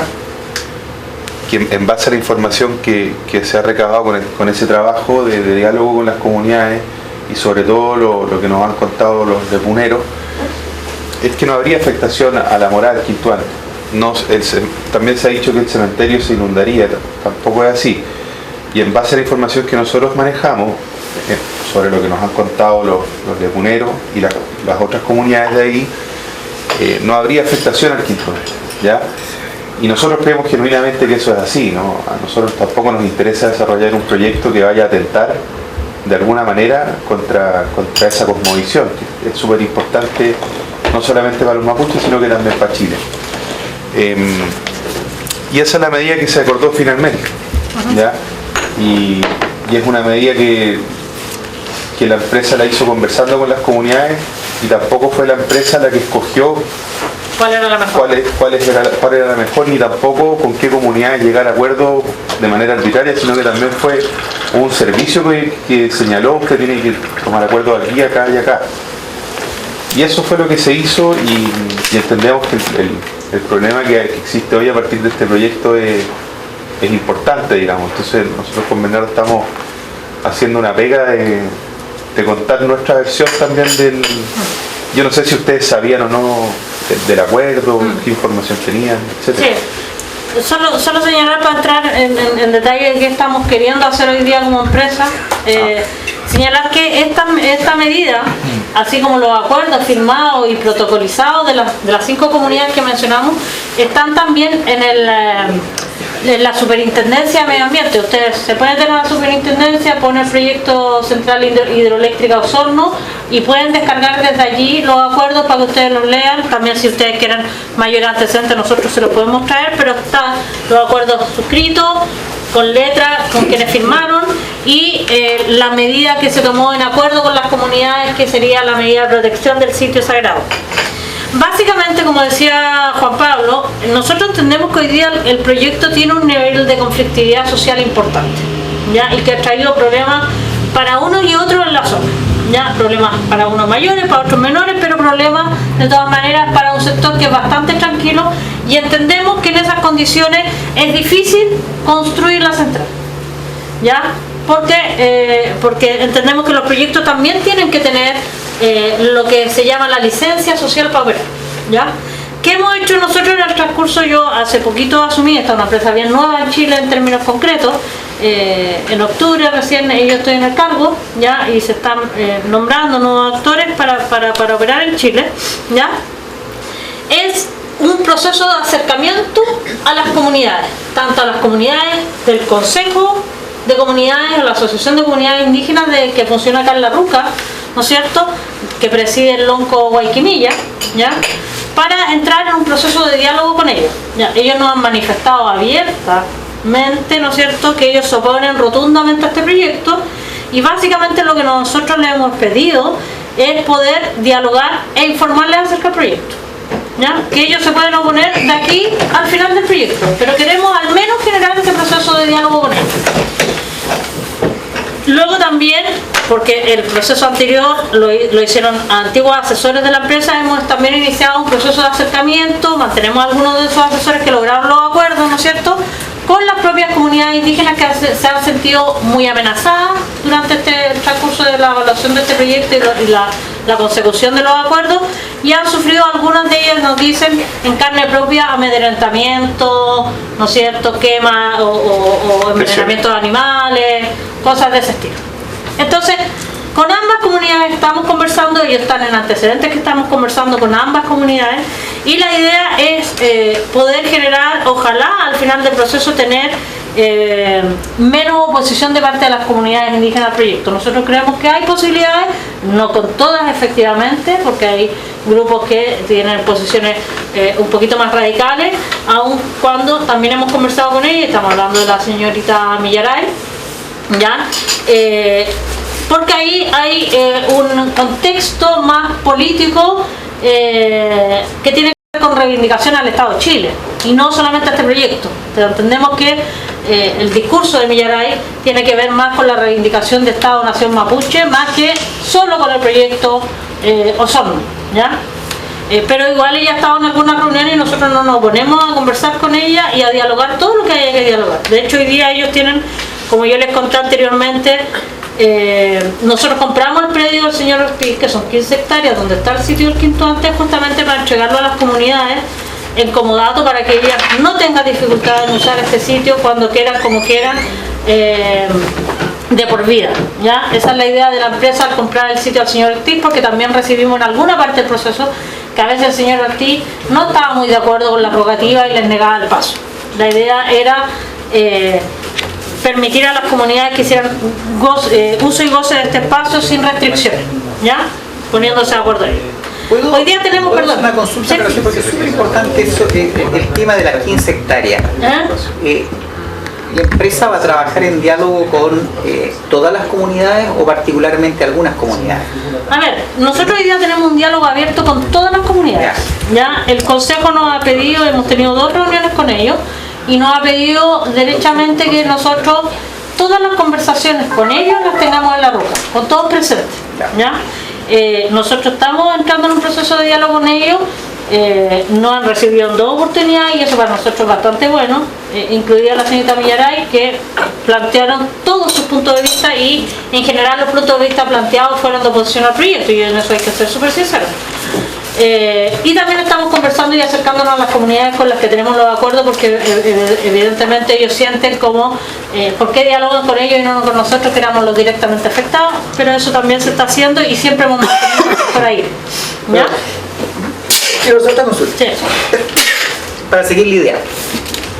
que en base a la información que se ha recabado con ese trabajo de diálogo con las comunidades y sobre todo lo que nos han contado los depuneros, es que no habría afectación a la moral quintuante. También se ha dicho que el cementerio se inundaría, tampoco es así. Y en base a la información que nosotros manejamos, sobre lo que nos han contado los depuneros y las otras comunidades de ahí, no habría afectación al quintuante, ¿ya? Y nosotros creemos genuinamente que eso es así, ¿no? A nosotros tampoco nos interesa desarrollar un proyecto que vaya a atentar de alguna manera contra esa cosmovisión, que es súper importante no solamente para los mapuches, sino que también para Chile. Y esa es la medida que se acordó finalmente, ¿ya? Y es una medida que la empresa la hizo conversando con las comunidades, y tampoco fue la empresa la que escogió ¿cuál era la mejor? cuál era la mejor, ni tampoco con qué comunidades llegar a acuerdo de manera arbitraria, sino que también fue un servicio que señaló que tiene que tomar acuerdo aquí, acá y acá. Y eso fue lo que se hizo, y entendemos que el problema que existe hoy a partir de este proyecto es importante, digamos. Entonces nosotros con Bernardo estamos haciendo una pega de contar nuestra versión también yo no sé si ustedes sabían o no del acuerdo, qué información tenían, etcétera. Sí. Solo señalar, para entrar en detalle de qué estamos queriendo hacer hoy día como empresa, señalar que esta medida, así como los acuerdos firmados y protocolizados de las 5 comunidades que mencionamos, están también en la Superintendencia de Medio Ambiente. Ustedes se pueden tener la Superintendencia, poner el proyecto Central Hidroeléctrica Osorno y pueden descargar desde allí los acuerdos para que ustedes los lean. También, si ustedes quieren mayores antecedentes, nosotros se los podemos traer, pero están los acuerdos suscritos con letras, con quienes firmaron, y la medida que se tomó en acuerdo con las comunidades, que sería la medida de protección del sitio sagrado. Básicamente, como decía Juan Pablo, nosotros entendemos que hoy día el proyecto tiene un nivel de conflictividad social importante, ¿ya? Y que ha traído problemas para unos y otros en la zona, ¿ya? Problemas para unos mayores, para otros menores, pero problemas de todas maneras para un sector que es bastante tranquilo, y entendemos que en esas condiciones es difícil construir la central, ¿ya? Porque entendemos que los proyectos también tienen que tener lo que se llama la licencia social para operar, ¿ya? ¿Qué hemos hecho nosotros en el transcurso? Yo hace poquito asumí, esta es una empresa bien nueva en Chile en términos concretos, en octubre recién yo estoy en el cargo, ya, y se están nombrando nuevos actores para operar en Chile, ya. Es un proceso de acercamiento a las comunidades, tanto a las comunidades del Consejo de Comunidades o la Asociación de Comunidades Indígenas que funciona acá en La Ruca, ¿no es cierto?, que preside el Lonco Guayquimilla, ¿ya?, para entrar en un proceso de diálogo con ellos. ¿Ya? Ellos nos han manifestado abiertamente, ¿no es cierto?, que ellos se oponen rotundamente a este proyecto, y básicamente lo que nosotros les hemos pedido es poder dialogar e informarles acerca del proyecto. ¿Ya? Que ellos se pueden oponer de aquí al final del proyecto, pero queremos al menos generar ese proceso de diálogo con ellos. Luego también, porque el proceso anterior lo hicieron antiguos asesores de la empresa, hemos también iniciado un proceso de acercamiento, mantenemos algunos de esos asesores que lograron los acuerdos, ¿no es cierto?, con las propias comunidades indígenas que se han sentido muy amenazadas durante el transcurso de la evaluación de este proyecto y la consecución de los acuerdos, y han sufrido, algunas de ellas nos dicen en carne propia, amedrentamiento, ¿no es cierto?, quema o envenenamiento de animales, cosas de ese estilo. Entonces, con ambas comunidades estamos conversando, ellos están en antecedentes que estamos conversando con ambas comunidades, y la idea es poder generar, ojalá al final del proceso tener menos oposición de parte de las comunidades indígenas al proyecto. Nosotros creemos que hay posibilidades, no con todas efectivamente, porque hay grupos que tienen posiciones un poquito más radicales, aun cuando también hemos conversado con ella, estamos hablando de la señorita Millaray, ¿ya? Porque ahí hay un contexto más político que tiene que ver con reivindicación al Estado de Chile y no solamente a este proyecto. Pero entendemos que el discurso de Millaray tiene que ver más con la reivindicación de Estado-Nación Mapuche, más que solo con el proyecto Osorno, ¿ya? Pero igual ella ha estado en algunas reuniones y nosotros no nos ponemos a conversar con ella y a dialogar todo lo que haya que dialogar. De hecho, hoy día ellos tienen, como yo les conté anteriormente, nosotros compramos el predio del señor Ortiz, que son 15 hectáreas, donde está el sitio del Quinto Antes, justamente para entregarlo a las comunidades en comodato, para que ellas no tengan dificultad en usar este sitio cuando quieran, como quieran, de por vida, ¿ya? Esa es la idea de la empresa al comprar el sitio al señor Ortiz, porque también recibimos en alguna parte del proceso que a veces el señor Ortiz no estaba muy de acuerdo con la prerrogativa y les negaba el paso. La idea era permitir a las comunidades que hicieran uso y goce de este espacio sin restricciones, ¿ya? Poniéndose de acuerdo ahí. Hoy día tenemos, ¿puedo perdón, hacer una consulta? ¿sí? Pero porque es súper importante eso, el tema de las 15 hectáreas. ¿La empresa va a trabajar en diálogo con todas las comunidades o particularmente algunas comunidades? A ver, nosotros hoy día tenemos un diálogo abierto con todas las comunidades. ¿Ya? El Consejo nos ha pedido, hemos tenido 2 reuniones con ellos, y nos ha pedido derechamente que nosotros todas las conversaciones con ellos las tengamos en La Ruca, con todos presentes, ¿ya? Nosotros estamos entrando en un proceso de diálogo con ellos, no han recibido 2 oportunidades y eso para nosotros es bastante bueno, incluida la señorita Millaray, que plantearon todos sus puntos de vista y en general los puntos de vista planteados fueron de oposición al proyecto, y en eso hay que ser súper sinceros. Y también estamos conversando y acercándonos a las comunidades con las que tenemos los acuerdos, porque evidentemente ellos sienten como ¿por qué dialogan con ellos y no con nosotros, que éramos los directamente afectados? Pero eso también se está haciendo y siempre hemos mantenido por ahí, ¿ya? Quiero hacer otra consulta. Sí. Para seguir la idea,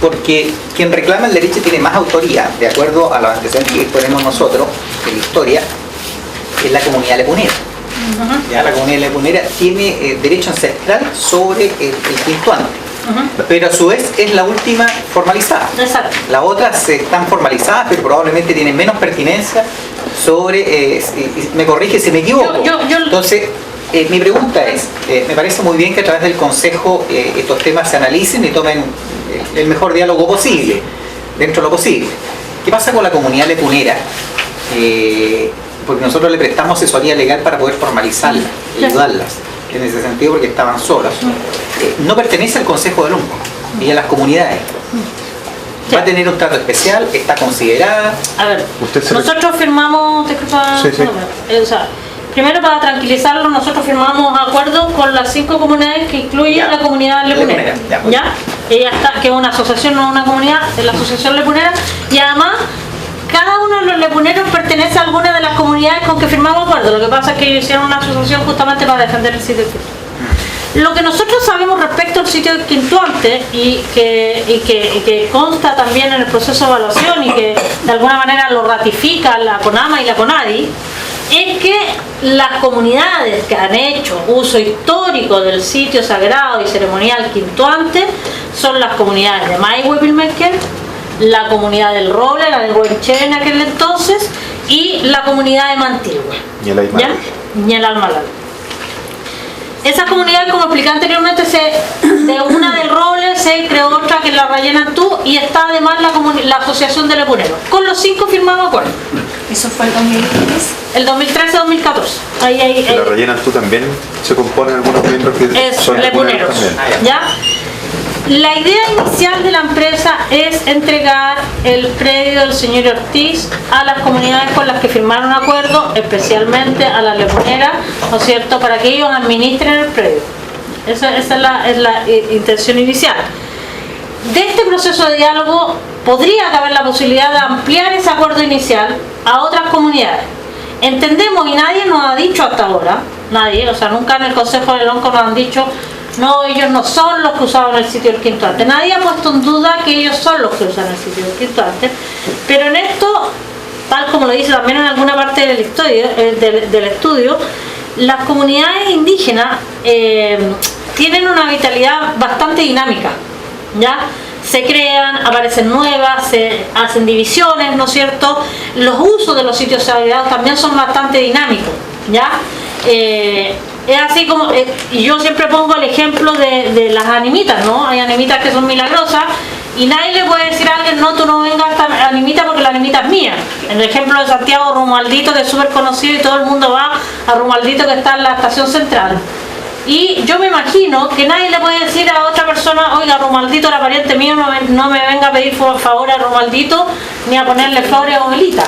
porque quien reclama el derecho tiene más autoría, de acuerdo a los antecedentes que ponemos nosotros en la historia, es la comunidad lepunera. Ya la comunidad lepunera tiene derecho ancestral sobre el Quinto Antes, pero a su vez es la última formalizada. Exacto. Las otras están formalizadas, pero probablemente tienen menos pertinencia sobre, me corrige si me equivoco. Entonces, mi pregunta es, me parece muy bien que a través del Consejo estos temas se analicen y tomen el mejor diálogo posible, dentro de lo posible. ¿Qué pasa con la comunidad lepunera? Porque nosotros le prestamos asesoría legal para poder formalizarlas y ayudarlas, en ese sentido, porque estaban solas. No pertenece al Consejo de Lonco y a las comunidades. Va a tener un trato especial, está considerada. A ver, nosotros firmamos, disculpa, Sí. o sea, primero, para tranquilizarlo, nosotros firmamos acuerdos con las 5 comunidades que incluyen la comunidad lepunera. ¿Ya? Ella está, que es una asociación, no una comunidad, es la asociación lepunera, y además cada uno de los lepuneros pertenece a alguna de las comunidades con que firmamos acuerdo. Lo que pasa es que ellos hicieron una asociación justamente para defender el sitio Quintuante. Lo que nosotros sabemos respecto al sitio Quintuante y que consta también en el proceso de evaluación y que de alguna manera lo ratifica la CONAMA y la CONADI, es que las comunidades que han hecho uso histórico del sitio sagrado y ceremonial Quintuante son las comunidades de Maihue-Pilmequén, la comunidad del Roble, la de Huenche en aquel entonces, y la comunidad de Mantilhue, Y el Aymara. y el Almalal. Esa comunidad, como expliqué anteriormente, de una del Roble se creó otra que es la Rayena Antú, y está además la asociación de lepuneros. Con los 5 firmamos acuerdo. ¿Eso fue el 2010? El 2013-2014. Ahí. La Rayena tú también se componen algunos miembros que Es son lepuneros. también. ¿Ya? La idea inicial de la empresa es entregar el predio del señor Ortiz a las comunidades con las que firmaron acuerdo, especialmente a las lepuneras, ¿no es cierto?, para que ellos administren el predio. Esa es la intención inicial. De este proceso de diálogo podría caber la posibilidad de ampliar ese acuerdo inicial a otras comunidades. Entendemos, y nadie nos ha dicho hasta ahora, nadie, o sea, nunca en el Consejo del ONCO nos han dicho no, ellos no son los que usaban el sitio del Quintuante. Nadie ha puesto en duda que ellos son los que usan el sitio del Quintuante, pero en esto, tal como lo dice también en alguna parte del estudio, las comunidades indígenas tienen una vitalidad bastante dinámica, ¿ya? Se crean, aparecen nuevas, se hacen divisiones, ¿no es cierto? Los usos de los sitios sagrados también son bastante dinámicos, ¿ya? Es así como, y yo siempre pongo el ejemplo de las animitas, ¿no? Hay animitas que son milagrosas y nadie le puede decir a alguien, no, tú no vengas a esta animita porque la animita es mía. En el ejemplo de Santiago, Romualdito, que es súper conocido y todo el mundo va a Romualdito, que está en la estación central. Y yo me imagino que nadie le puede decir a otra persona, oiga, Romualdito era pariente mío, no me venga a pedir por favor a Romualdito ni a ponerle flores o velitas.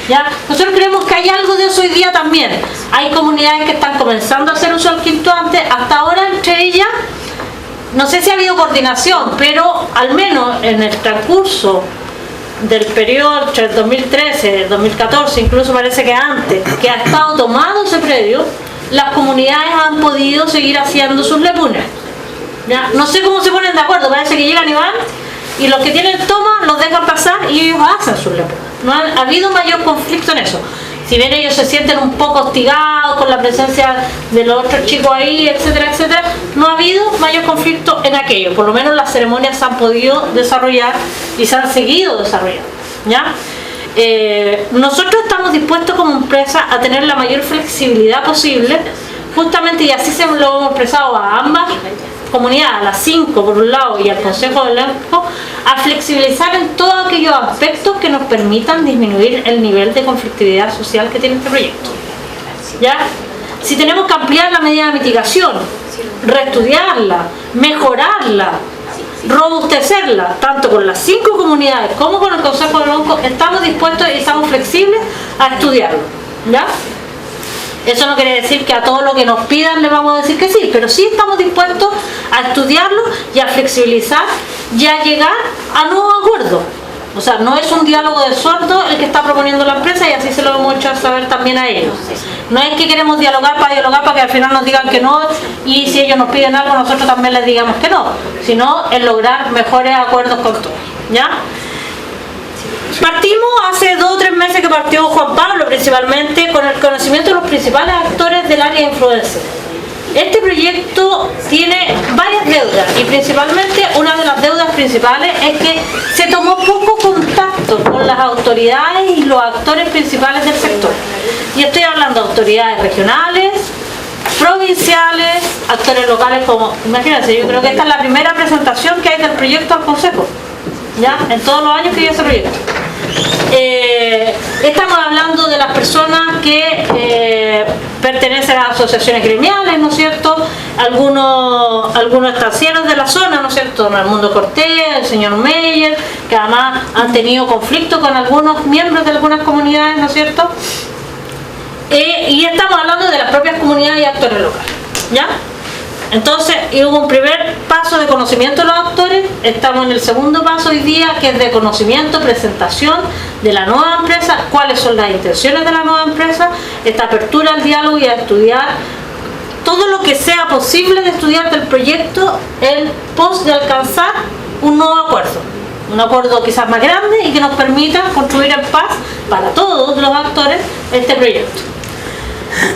¿Ya? Nosotros creemos que hay algo de eso hoy día también. Hay comunidades que están comenzando a hacer uso del Quintuante. Hasta ahora entre ellas, no sé si ha habido coordinación, pero al menos en el transcurso del periodo entre el 2013, 2014, incluso parece que antes, que ha estado tomado ese predio, las comunidades han podido seguir haciendo sus lepunes. ¿Ya? No sé cómo se ponen de acuerdo, parece que llegan y van, y los que tienen toma los dejan pasar y ellos hacen sus lepunes. No ha habido mayor conflicto en eso. Si bien ellos se sienten un poco hostigados con la presencia de los otros chicos ahí, etcétera, etcétera, no ha habido mayor conflicto en aquello. Por lo menos las ceremonias se han podido desarrollar y se han seguido desarrollando, ¿ya? Nosotros estamos dispuestos como empresa a tener la mayor flexibilidad posible, justamente, y así se lo hemos expresado a ambas comunidades, a las 5 por un lado y al Consejo del ONCO, a flexibilizar en todos aquellos aspectos que nos permitan disminuir el nivel de conflictividad social que tiene este proyecto. ¿Ya? Si tenemos que ampliar la medida de mitigación, reestudiarla, mejorarla, robustecerla, tanto con las 5 comunidades como con el Consejo del ONCO, estamos dispuestos y estamos flexibles a estudiarlo. ¿Ya? Eso no quiere decir que a todo lo que nos pidan le vamos a decir que sí, pero sí estamos dispuestos a estudiarlo y a flexibilizar y a llegar a nuevos acuerdos. O sea, no es un diálogo de sordos el que está proponiendo la empresa, y así se lo hemos hecho saber también a ellos. No es que queremos dialogar para que al final nos digan que no, y si ellos nos piden algo nosotros también les digamos que no, sino el lograr mejores acuerdos con todos. ¿Ya? Partimos hace 2 o 3 meses que partió Juan Pablo, principalmente con el conocimiento de los principales actores del área de influencia. Este proyecto tiene varias deudas, y principalmente una de las deudas principales es que se tomó poco contacto con las autoridades y los actores principales del sector. Y estoy hablando de autoridades regionales, provinciales, actores locales, como, imagínense, yo creo que esta es la primera presentación que hay del proyecto al Consejo, ¿ya? En todos los años que hay ese proyecto. Estamos hablando de las personas que pertenecen a asociaciones gremiales, ¿no es cierto? Algunos estancieros de la zona, ¿no es cierto? El Mundo Cortés, el señor Meyer, que además han tenido conflicto con algunos miembros de algunas comunidades, ¿no es cierto? Y estamos hablando de las propias comunidades y actores locales, ¿ya? Entonces, hubo un primer paso de conocimiento de los actores, estamos en el segundo paso hoy día, que es de conocimiento, presentación de la nueva empresa, cuáles son las intenciones de la nueva empresa, esta apertura al diálogo y a estudiar todo lo que sea posible de estudiar del proyecto en pos de alcanzar un nuevo acuerdo. Un acuerdo quizás más grande y que nos permita construir en paz para todos los actores este proyecto.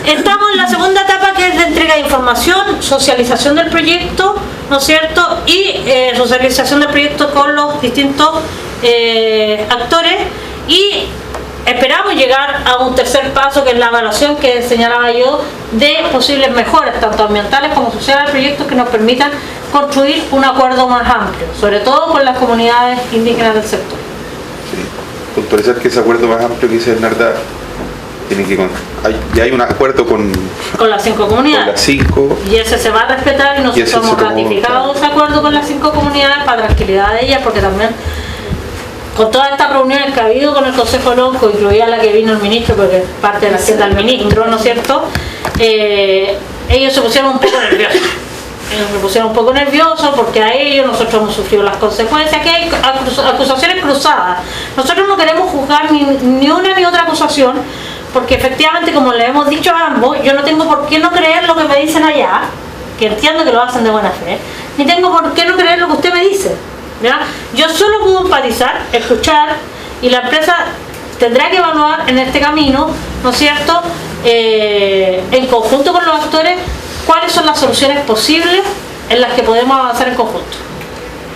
Estamos en la segunda etapa, que es de entrega de información, socialización del proyecto, ¿no es cierto? Y socialización del proyecto con los distintos actores, y esperamos llegar a un tercer paso, que es la evaluación que señalaba yo, de posibles mejoras tanto ambientales como sociales al proyecto, que nos permitan construir un acuerdo más amplio, sobre todo con las comunidades indígenas del sector. Sí. Puntualizar que ese acuerdo más amplio que dice Bernarda, tiene que ya hay un acuerdo con las 5 comunidades. Con las 5. Y ese se va a respetar, y nosotros hemos ratificado ese acuerdo con las 5 comunidades para tranquilidad de ellas, porque también con todas estas reuniones que ha habido con el Consejo Lonco, incluida la que vino el ministro, porque es parte de la agenda del ministro, ¿no es cierto? Ellos se pusieron un poco nerviosos. Porque a ellos nosotros hemos sufrido las consecuencias, que hay acusaciones cruzadas. Nosotros no queremos juzgar ni una ni otra acusación, porque efectivamente, como le hemos dicho a ambos, yo no tengo por qué no creer lo que me dicen allá, que entiendo que lo hacen de buena fe, ni tengo por qué no creer lo que usted me dice, ¿ya? Yo solo puedo empatizar, escuchar, y la empresa tendrá que evaluar en este camino, ¿no es cierto?, en conjunto con los actores, cuáles son las soluciones posibles en las que podemos avanzar en conjunto,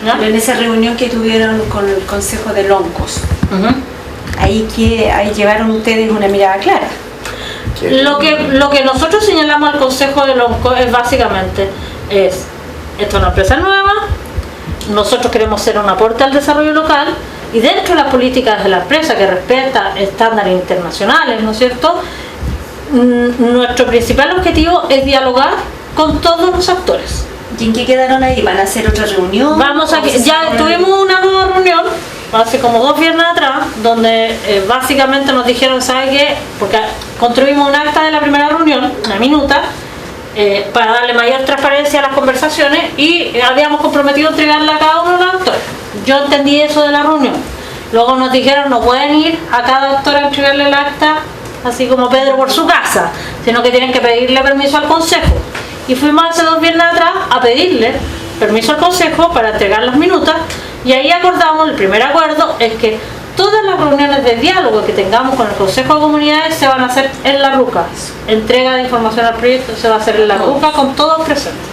¿ya? En esa reunión que tuvieron con el Consejo de Loncos, ahí llevaron ustedes una mirada clara. Lo que nosotros señalamos al Consejo de Lonco es básicamente, esta es una empresa nueva, nosotros queremos ser un aporte al desarrollo local, y dentro de las políticas de la empresa, que respeta estándares internacionales, ¿no es cierto?, nuestro principal objetivo es dialogar con todos los actores. ¿Y en qué quedaron ahí? ¿Van a hacer otra reunión? Ya tuvimos una nueva reunión hace como 2 viernes atrás, donde básicamente nos dijeron, ¿sabe qué? Porque construimos un acta de la primera reunión, una minuta, para darle mayor transparencia a las conversaciones, y habíamos comprometido entregarla a cada uno de los actores. Yo entendí eso de la reunión. Luego nos dijeron, no pueden ir a cada actor a entregarle el acta así como Pedro por su casa, sino que tienen que pedirle permiso al Consejo. Y fuimos hace 2 viernes atrás a pedirle permiso al Consejo para entregar las minutas, y ahí acordamos, el primer acuerdo es que todas las reuniones de diálogo que tengamos con el Consejo de Comunidades se van a hacer en la RUCA. Entrega de información al proyecto se va a hacer en la RUCA con todos presentes.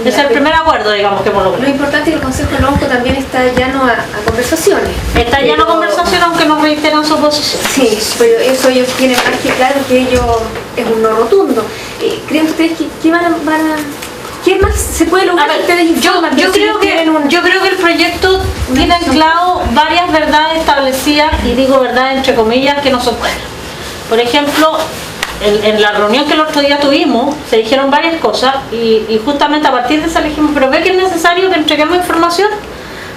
Es el primer acuerdo, digamos, que hemos logrado. Lo importante es que el Consejo Lonco también está llano a conversaciones. Está llano a conversación, aunque nos reiteran su posición. Sí, pero eso ellos tienen más que claro que ellos es un no rotundo. ¿Creen ustedes que qué más se puede lograr? Yo creo que el proyecto tiene anclado varias verdades establecidas, y digo verdades entre comillas, que no son buenas. Por ejemplo, en la reunión que el otro día tuvimos, se dijeron varias cosas, y justamente a partir de eso le dijimos, pero ve que es necesario que entreguemos información,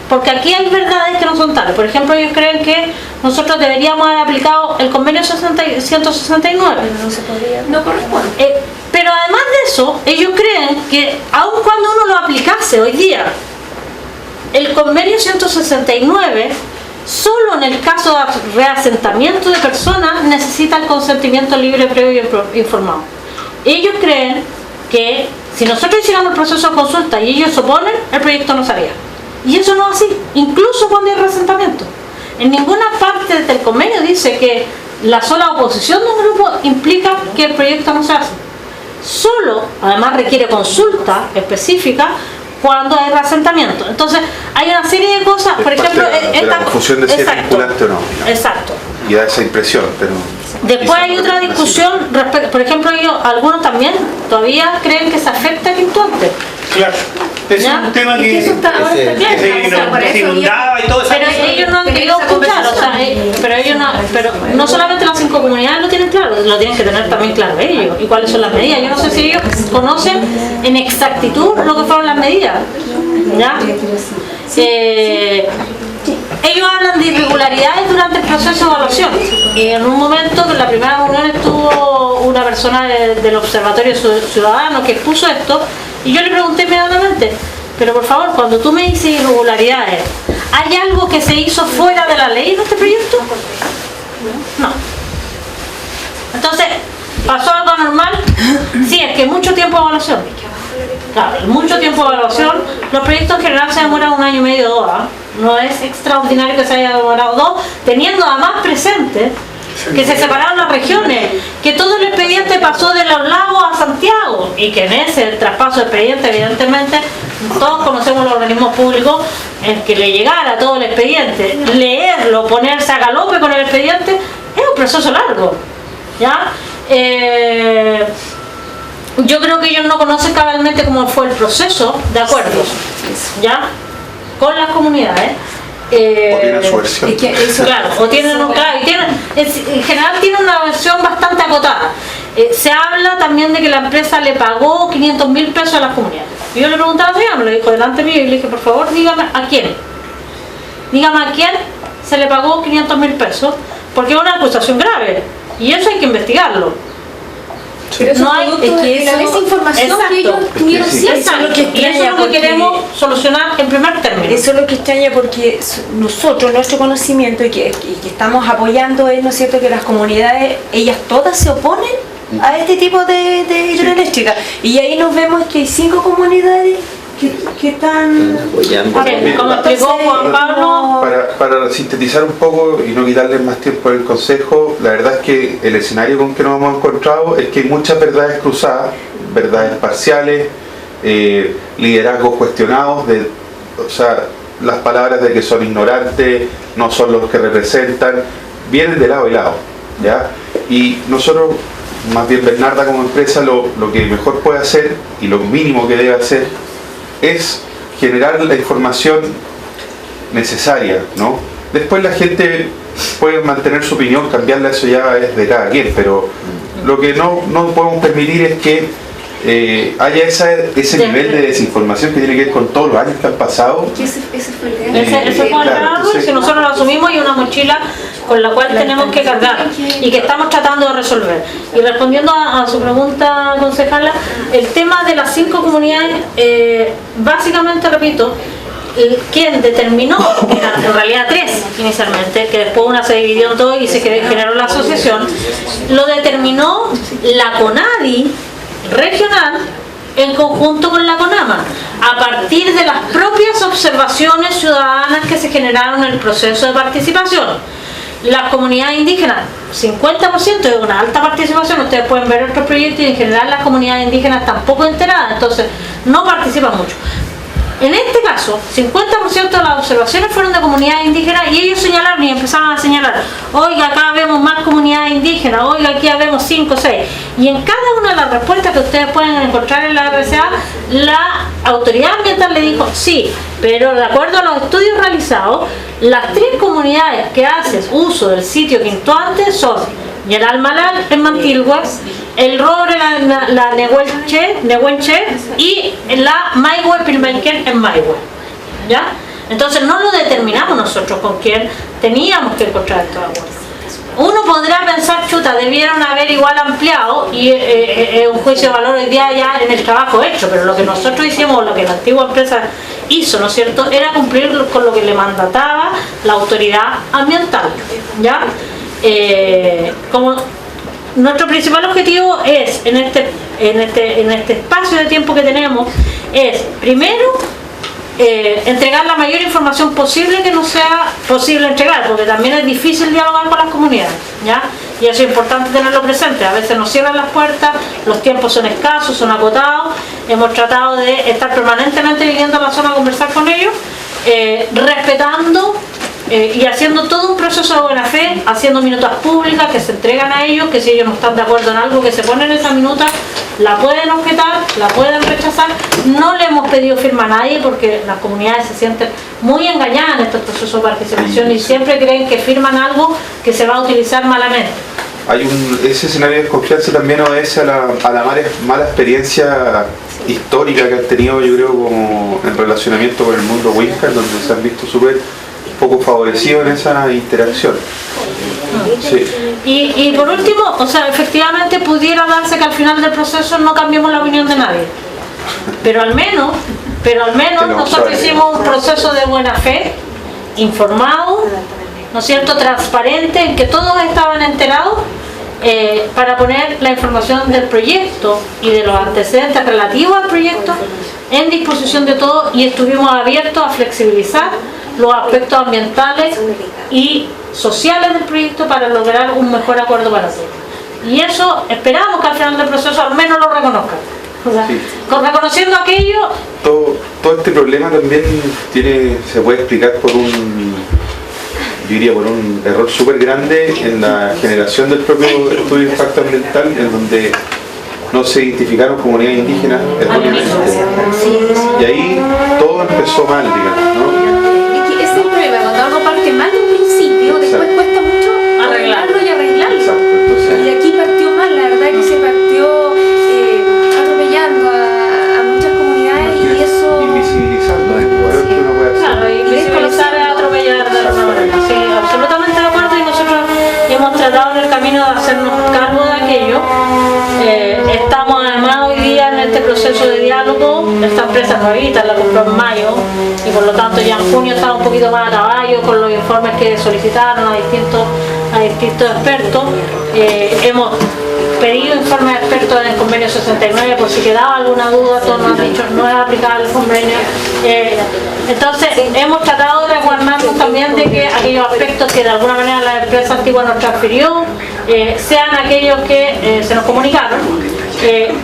porque aquí hay verdades que no son tales. Por ejemplo, ellos creen que nosotros deberíamos haber aplicado el convenio 169. Pero no se podría, no corresponde. Pero además de eso, ellos creen que aun cuando uno lo aplicase hoy día, el convenio 169, solo en el caso de reasentamiento de personas, necesita el consentimiento libre, previo y informado. Ellos creen que si nosotros hiciéramos el proceso de consulta y ellos se oponen, el proyecto no salía. Y eso no es así, incluso cuando hay reasentamiento. En ninguna parte del convenio dice que la sola oposición de un grupo implica que el proyecto no se hace. Solo, además, requiere consulta específica cuando hay reasentamiento. Entonces, hay una serie de cosas, por ejemplo, la confusión de si es vinculante o no. Exacto. Y da esa impresión, pero... Después hay otra discusión respecto, por ejemplo, algunos también todavía creen que se afecta el intuante. Claro, es un tema que se inundaba y todo eso. Pero ellos no han querido escuchar, pero no solamente las 5 comunidades lo tienen claro, lo tienen que tener también claro ellos, y cuáles son las medidas. Yo no sé si ellos conocen en exactitud lo que fueron las medidas, ¿ya? Ellos hablan de irregularidades durante el proceso de evaluación, y en un momento, en la primera reunión, estuvo una persona del Observatorio Ciudadano que expuso esto, y yo le pregunté inmediatamente, Pero por favor, cuando tú me dices irregularidades, ¿hay algo que se hizo fuera de la ley en este proyecto? No. Entonces, ¿pasó algo anormal? Sí, es que mucho tiempo de evaluación. Claro, mucho tiempo de evaluación. Los proyectos en general se demoran 1 año y medio, 2 años. No es extraordinario que se haya demorado 2, teniendo además presente que se separaron las regiones, que todo el expediente pasó de Los Lagos a Santiago y que en ese traspaso de expediente, evidentemente, todos conocemos los organismos públicos, en que le llegara todo el expediente, leerlo, ponerse a galope con el expediente, es un proceso largo, ¿ya? Yo creo que ellos no conocen cabalmente cómo fue el proceso de acuerdos, ¿ya? Con las comunidades. O tienen su versión. Claro, o tienen, claro, en general tiene una versión bastante acotada. Se habla también de que la empresa le pagó 500.000 pesos a las comunidades. Y yo le preguntaba a la señora, me lo dijo delante mío, y le dije, por favor, dígame a quién. Dígame a quién se le pagó 500.000 pesos, porque es una acusación grave. Y eso hay que investigarlo. Pero eso No hay- es producto de la desinformación exacto. que ellos tuvieron Sí. siempre. Eso es lo que Y eso es extraña, lo que porque queremos solucionar en primer término. eso es lo que extraña, porque nosotros, nuestro conocimiento y que estamos apoyando es, ¿no es cierto?, que las comunidades, ellas todas se oponen a este tipo de hidroeléctrica. Y ahí nos vemos que hay 5 comunidades que están apoyando. Como explicó Juan Pablo, Para sintetizar un poco y no quitarles más tiempo al consejo, la verdad es que el escenario con que nos hemos encontrado es que hay muchas verdades cruzadas, verdades parciales, liderazgos cuestionados, o sea, las palabras de que son ignorantes, no son los que representan, vienen de lado y lado, ¿ya? Y nosotros, más bien Bernarda como empresa, lo que mejor puede hacer y lo mínimo que debe hacer es generar la información necesaria, ¿no? Después la gente puede mantener su opinión, cambiarla, eso ya es de cada quien, pero lo que no podemos permitir es que haya ese nivel de desinformación que tiene que ver con todos los años que han pasado. Que ese fue el gran ese fue el claro, gran árbol entonces- que nosotros lo asumimos y una mochila con la cual tenemos que cargar y que estamos tratando de resolver. Y respondiendo a su pregunta, concejala, el tema de las 5 comunidades, básicamente, repito, quien determinó, eran en realidad 3 inicialmente, que después una se dividió en 2 y se generó la asociación, lo determinó la CONADI regional en conjunto con la CONAMA, a partir de las propias observaciones ciudadanas que se generaron en el proceso de participación. Las comunidades indígenas, 50% es una alta participación, ustedes pueden ver otros proyectos y en general las comunidades indígenas están poco enteradas, entonces no participan mucho. En este caso, 50% de las observaciones fueron de comunidades indígenas y ellos señalaron y empezaron a señalar, oiga, acá vemos más comunidades indígenas, oiga, aquí vemos 5 o 6. Y en cada una de las respuestas que ustedes pueden encontrar en la RCA, la autoridad ambiental le dijo, sí, pero de acuerdo a los estudios realizados, las 3 comunidades que hacen uso del sitio Quintoante son Yeral Malal en Mantilhue, el Robre, la Nehuenche y la Maihue Pilmaiquén en Maihue, ¿ya? Entonces no lo determinamos nosotros con quién teníamos que encontrar estos acuerdos. Uno podrá pensar, chuta, debieron haber igual ampliado y un juicio de valor hoy día ya en el trabajo hecho, pero lo que nosotros hicimos, lo que la antigua empresa hizo, ¿no es cierto?, era cumplir con lo que le mandataba la autoridad ambiental, ¿ya? Como nuestro principal objetivo es en este espacio de tiempo que tenemos es primero entregar la mayor información posible que nos sea posible entregar, porque también es difícil dialogar con las comunidades, ¿ya? Y eso es importante tenerlo presente. A veces nos cierran las puertas, los tiempos son escasos, son acotados. Hemos tratado de estar permanentemente viviendo en la zona a conversar con ellos, respetando y haciendo todo un proceso de buena fe, haciendo minutas públicas que se entregan a ellos, que si ellos no están de acuerdo en algo que se pone en esa minuta, la pueden objetar, la pueden rechazar. No le hemos pedido firma a nadie porque las comunidades se sienten muy engañadas en estos procesos de participación y siempre creen que firman algo que se va a utilizar malamente. Ese escenario de desconfianza también obedece a la mala experiencia histórica que han tenido, yo creo, como en relacionamiento con el mundo Wincar, donde se han visto súper poco favorecidos en esa interacción. Sí. Y por último, o sea, efectivamente pudiera darse que al final del proceso no cambiemos la opinión de nadie, pero al menos pero al menos Que no nosotros sabe. hicimos un proceso de buena fe, informado, ¿no es cierto?, transparente, en que todos estaban enterados, para poner la información del proyecto y de los antecedentes relativos al proyecto en disposición de todos, y estuvimos abiertos a flexibilizar los aspectos ambientales y sociales del proyecto para lograr un mejor acuerdo para todos. Y eso esperamos que al final del proceso al menos lo reconozcan. O sea, Sí. reconociendo aquello, Todo este problema también se puede explicar por un error súper grande en la generación del propio estudio de impacto ambiental, en donde no se identificaron comunidades indígenas erróneamente. Y ahí todo empezó mal, digamos, ¿no? Es que ese es el problema, cuando algo parte mal de un principio, después Exacto. cuesta mucho arreglarlo y arreglarlo. Exacto, entonces, Y aquí partió mal, la verdad que se partió atropellando a muchas comunidades y eso... invisibilizando es lo peor que uno puede hacer. claro, y visibilizar es atropellar de alguna manera. Sí, absolutamente de acuerdo, y nosotros hemos tratado en el camino de hacernos cargo de aquello. Estamos además hoy día en este proceso de diálogo. Esta empresa nuevita la compró en mayo y por lo tanto ya en junio estaba un poquito más a caballo con los informes que solicitaron a distintos expertos. Hemos pedido informes de expertos en el convenio 69 por si quedaba alguna duda. Todos nos han dicho no es aplicable el convenio. Entonces hemos tratado de resguardarnos también de que aquellos aspectos que de alguna manera la empresa antigua nos transfirió sean aquellos que se nos comunicaron.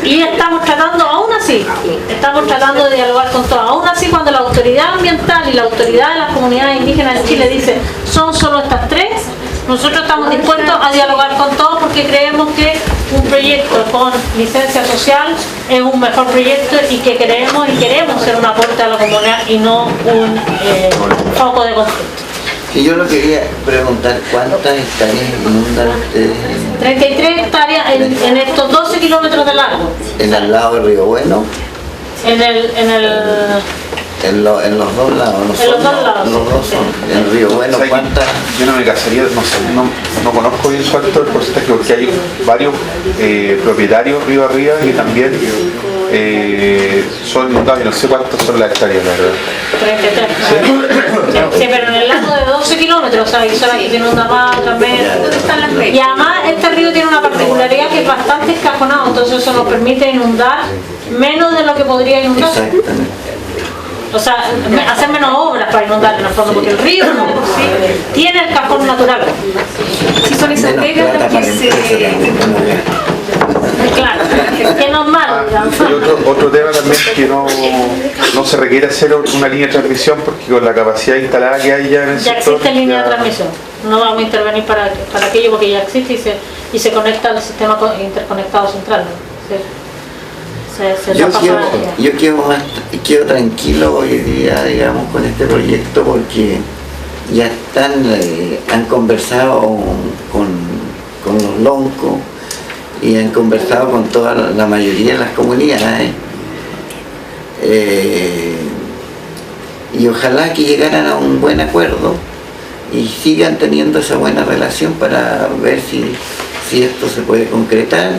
Y estamos tratando, aún así, de dialogar con todos. Aún así, cuando la autoridad ambiental y la autoridad de las comunidades indígenas en Chile dice son solo estas tres, nosotros estamos dispuestos a dialogar con todos, porque creemos que un proyecto con licencia social es un mejor proyecto y que queremos ser un aporte a la comunidad y no un foco de conflicto. Y yo lo quería preguntar, ¿cuántas hectáreas inundan ustedes 33 hectáreas en estos 12 kilómetros de largo. en el lado del Río Bueno? En los dos lados, no En son, los dos lados, los dos sí. son. En el Río Bueno, O sea, ¿cuántas? yo no me casaría, no sé, no conozco bien su alto el porcentaje, porque hay varios propietarios río arriba que también son inundados, y no sé cuántas son las hectáreas, la verdad. 33. Sí, pero en el largo de 12 kilómetros, o sea, hay zonas que tienen una más, también. ¿Dónde están las redes? Y además este río tiene una particularidad que es bastante escajonado, entonces eso nos permite inundar menos de lo que podría inundar. Exactamente. O sea, hacer menos obras para inundar en el fondo, porque el río de por sí tiene el cajón natural. Si son esas Menos pegas plata las para que la se... empresa también, ¿no? Claro, que no es malo, digamos. Y otro tema también es que no se requiere hacer una línea de transmisión, porque con la capacidad instalada que hay ya en el Ya sector, existe línea de ya- transmisión. No vamos a intervenir para aquello porque ya existe y se conecta al sistema interconectado central, ¿no? Se Yo pasa quedo tranquilo hoy día, digamos, con este proyecto, porque ya han conversado con los loncos y han conversado con toda la mayoría de las comunidades. Y ojalá que llegaran a un buen acuerdo y sigan teniendo esa buena relación para ver si esto se puede concretar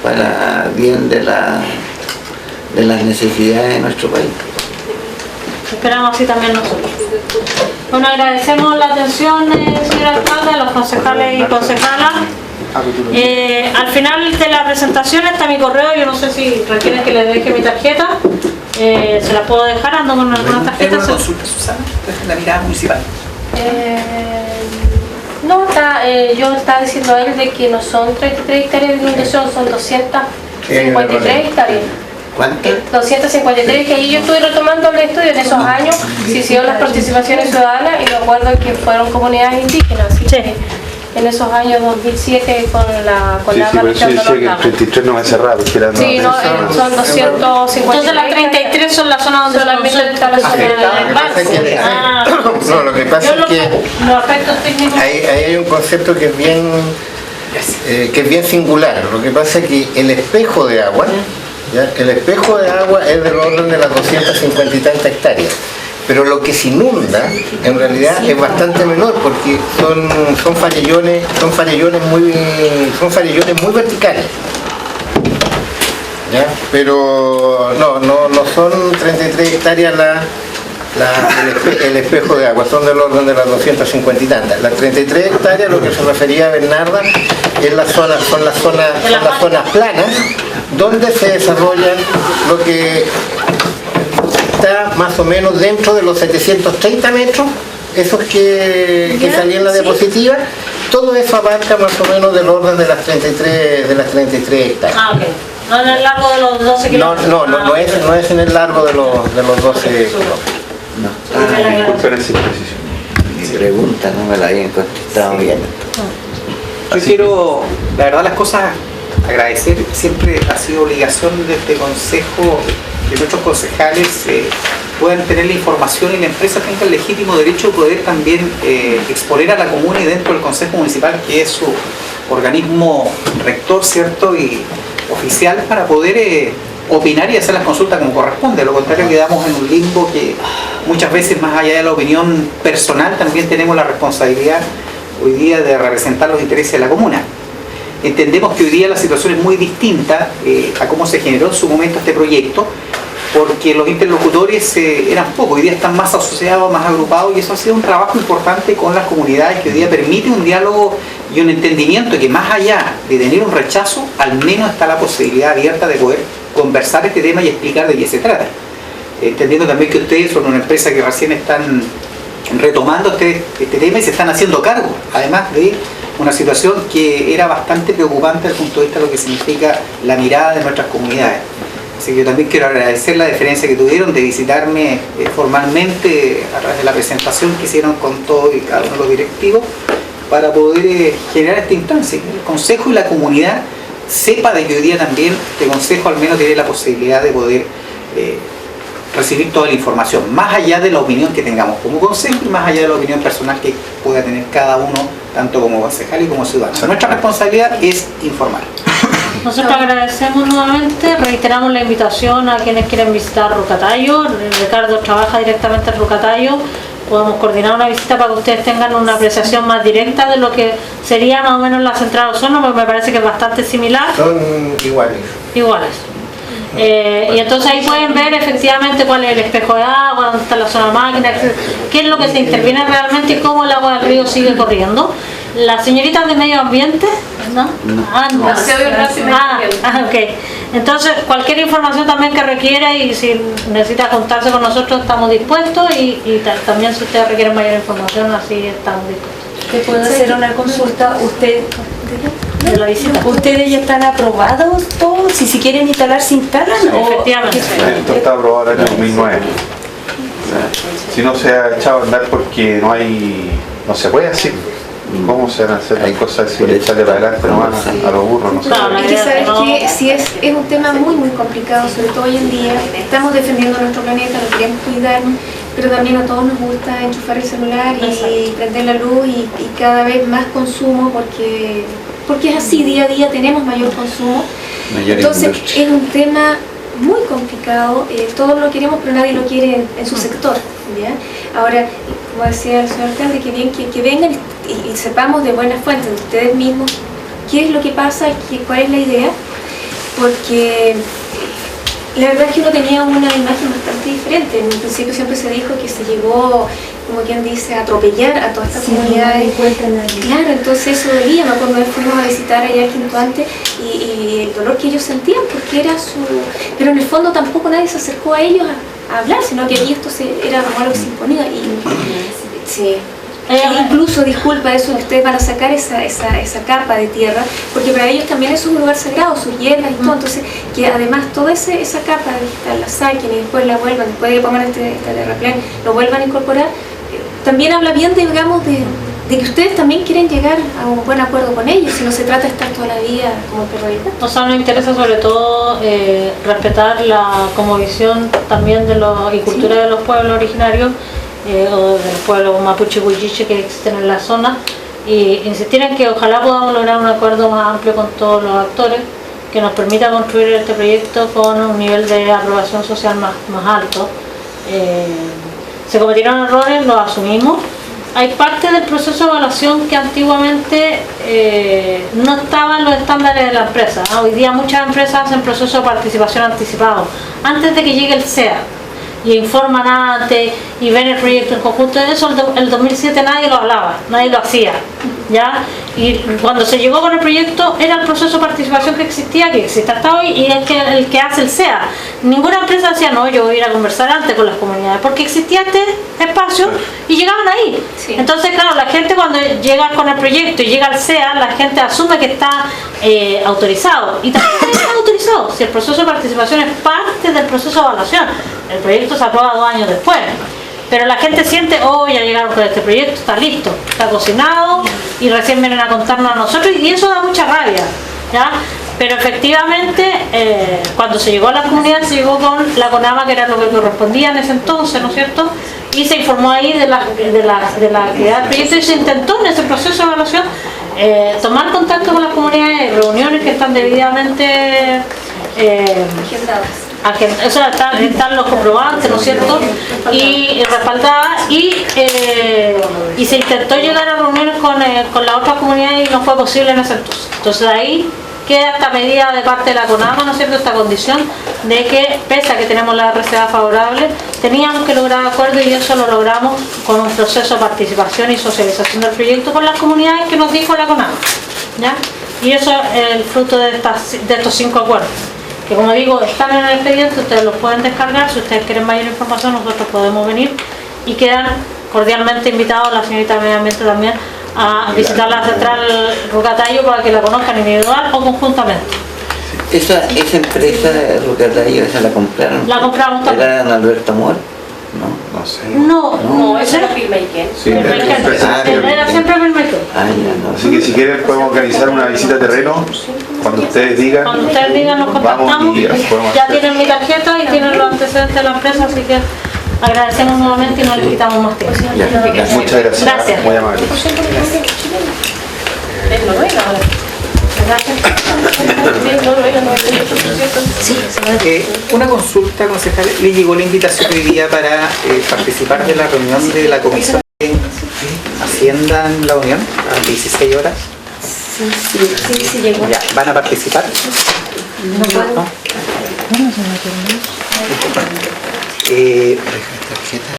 para bien de las necesidades de nuestro país. Esperamos así también nosotros. Bueno, agradecemos la atención, señora alcalde, a los concejales y concejalas. Al final de la presentación está mi correo, yo no sé si requieren que les deje mi tarjeta. Se la puedo dejar, ando con algunas Es tarjetas. una consulta, Susana, es la mirada municipal. No, yo estaba diciendo a él de que no son 33 hectáreas de inundación, son 253 hectáreas. ¿Cuánto? 253, que ahí yo estuve retomando el estudio en esos años, se hicieron las participaciones ciudadanas y me acuerdo que fueron comunidades indígenas, así que en esos años 2007 con la Sí, por eso yo decía que el 33 no me cerraba, porque era Sí, no, son 250. Entonces las 33 son las zonas donde solamente está la zona del barco. Ah, No, lo que pasa yo es los que aspectos técnicos. ahí hay un concepto que es bien singular. Lo que pasa es que el espejo de agua, ¿ya? El espejo de agua es del orden de las 250 y tantas hectáreas. Pero lo que se inunda en realidad es bastante menor, porque son farellones muy verticales. ¿ya? Pero no son 33 hectáreas el espejo de agua, son del orden de las 250 y tantas. Las 33 hectáreas, lo que se refería a Bernarda, son las zonas planas donde se desarrollan lo que está más o menos dentro de los 730 metros, esos que salían en la diapositiva. Todo eso abarca más o menos del orden de las 33 hectáreas. Ah, ok. No en el largo de los 12 kilómetros. No es en el largo de los 12 kilómetros. Disculpen esa imprecisión. Mi pregunta no me la habían contestado bien. Yo quiero, la verdad, las cosas, agradecer, siempre ha sido obligación de este consejo que nuestros concejales puedan tener la información y la empresa tenga el legítimo derecho de poder también exponer a la comuna y dentro del consejo municipal, que es su organismo rector, ¿cierto? Y oficial, para poder opinar y hacer las consultas como corresponde. A lo contrario, quedamos en un limbo que muchas veces, más allá de la opinión personal, también tenemos la responsabilidad hoy día de representar los intereses de la comuna. Entendemos que hoy día la situación es muy distinta a cómo se generó en su momento este proyecto, porque los interlocutores eran pocos, hoy día están más asociados, más agrupados, y eso ha sido un trabajo importante con las comunidades que hoy día permite un diálogo y un entendimiento, que más allá de tener un rechazo, al menos está la posibilidad abierta de poder conversar este tema y explicar de qué se trata. Entendiendo también que ustedes son una empresa que recién están retomando este tema y se están haciendo cargo, además de una situación que era bastante preocupante desde el punto de vista de lo que significa la mirada de nuestras comunidades. Así que yo también quiero agradecer la deferencia que tuvieron de visitarme formalmente a través de la presentación que hicieron con todos y cada uno de los directivos, para poder generar esta instancia, que el consejo y la comunidad sepa de que hoy día también este consejo al menos tiene la posibilidad de poder recibir toda la información, más allá de la opinión que tengamos como consejo y más allá de la opinión personal que pueda tener cada uno, tanto como concejal y como ciudadano. Nuestra responsabilidad es informar. Nosotros agradecemos nuevamente, reiteramos la invitación a quienes quieren visitar Rucatayo. Ricardo trabaja directamente en Rucatayo. Podemos coordinar una visita para que ustedes tengan una apreciación más directa de lo que sería más o menos la central Osorno, porque me parece que es bastante similar. Son iguales. Y entonces ahí pueden ver efectivamente cuál es el espejo de agua, dónde está la zona máquina, qué es lo que se interviene realmente y cómo el agua del río sigue corriendo. Las señoritas de medio ambiente, ¿no? No. Ok. Entonces, cualquier información también que requiera, y si necesita juntarse con nosotros, estamos dispuestos, y también si ustedes requieren mayor información, así estamos dispuestos. ¿Te puedo hacer una consulta? De la visita. ¿Ustedes ya están aprobados todos? Si quieren instalar, ¿se instalan? Sí, efectivamente. Esto está aprobado en el año 2009. Si no se ha echado a andar porque no se puede así. ¿Cómo se van a hacer las cosas si echarle para adelante nomás a los burros? No sé. Es que sabes que si es un tema muy complicado, sobre todo hoy en día. Estamos defendiendo nuestro planeta, lo queremos cuidar, pero también a todos nos gusta enchufar el celular y prender la luz y cada vez más consumo, porque es así, día a día tenemos mayor consumo. Entonces es un tema muy complicado, todos lo queremos, pero nadie lo quiere en su sector, ¿ya? Ahora, como decía el señor alcalde, que bien que vengan y sepamos de buenas fuentes, de ustedes mismos, qué es lo que pasa, cuál es la idea, porque la verdad es que uno tenía una imagen bastante diferente. En un principio siempre se dijo que se llegó, como quien dice, a atropellar a todas estas comunidades. Claro, entonces eso dolía. Me acuerdo que fuimos a visitar allá en Quinto Ante y el dolor que ellos sentían, porque era su... Pero en el fondo tampoco nadie se acercó a ellos a hablar, sino que allí esto era como algo que se imponía. Incluso, disculpa, eso ustedes van a sacar esa capa de tierra, porque para ellos también es un lugar sagrado, sus hierbas y todo. Entonces, que además toda esa capa la saquen y después la vuelvan, después de que pongan este terraplén, lo vuelvan a incorporar, también habla bien, digamos, de que ustedes también quieren llegar a un buen acuerdo con ellos, si no se trata de estar toda la vida como perro y gato. O sea, nos interesa sobre todo respetar la cosmovisión también y cultura de los pueblos originarios, o del pueblo mapuche huilliche que existen en la zona, y insistir en que ojalá podamos lograr un acuerdo más amplio con todos los actores que nos permita construir este proyecto con un nivel de aprobación social más alto. Se cometieron errores, los asumimos, hay parte del proceso de evaluación que antiguamente no estaban los estándares de la empresa. Hoy día muchas empresas hacen proceso de participación anticipado antes de que llegue el SEA y informan antes y ven el proyecto en conjunto. Eso el 2007 nadie lo hablaba, nadie lo hacía, ¿ya? Y cuando se llegó con el proyecto era el proceso de participación que existía, que existe hasta hoy, y es el que hace el SEA. Ninguna empresa decía, no, yo voy a ir a conversar antes con las comunidades, porque existía este espacio y llegaban ahí. Sí. Entonces, claro, la gente cuando llega con el proyecto y llega al SEA, la gente asume que está autorizado, y también está autorizado si el proceso de participación es parte del proceso de evaluación. El proyecto se aprueba 2 años después, pero la gente siente, oh, ya llegaron con este proyecto, está listo, está cocinado y recién vienen a contarnos a nosotros, y eso da mucha rabia, ¿ya? Pero efectivamente, cuando se llegó a la comunidad, se llegó con la CONAMA, que era lo que correspondía en ese entonces, ¿no es cierto? Y se informó ahí de la actividad del proyecto, y se intentó en ese proceso de evaluación tomar contacto con las comunidades, reuniones que están debidamente o sea, están los comprobantes, ¿no es cierto? Y respaldadas, y se intentó llegar a reuniones con las otras comunidades y no fue posible en ese entonces. Entonces ahí queda esta medida de parte de la CONAMA, ¿no es cierto?, esta condición de que, pese a que tenemos la RCA favorable, teníamos que lograr acuerdo, y eso lo logramos con un proceso de participación y socialización del proyecto con las comunidades que nos dijo la CONAMA, ¿ya? Y eso es el fruto de estos 5 acuerdos, que, como digo, están en el expediente, ustedes los pueden descargar. Si ustedes quieren mayor información, nosotros podemos venir, y quedan cordialmente invitados, la señorita de Medio Ambiente también, a visitar la central Rucatayo para que la conozcan individual o conjuntamente. Esa empresa Rucatayo, esa la compraron. La compramos también. ¿Era don Alberto Amor? No sé. No, eso era Pilmaiken. Sí, era siempre Pilmaiken. Ah, ya, no. Así que si quieren podemos organizar una visita a terreno cuando ustedes digan. Cuando ustedes digan, nos Vamos contactamos. y podemos Ya hacer. tienen mi tarjeta y tienen los antecedentes de la empresa, así que agradecemos nuevamente y no les quitamos más tiempo. Ya, gracias. Muchas gracias. Gracias. Muy amable. Es Noruega ahora. Una consulta, concejal. ¿Le llegó la invitación hoy día para participar de la reunión de la Comisión de Hacienda en la Unión a las 16 horas? Sí, llegó. Ya, ¿van a participar? No puedo. ¿No?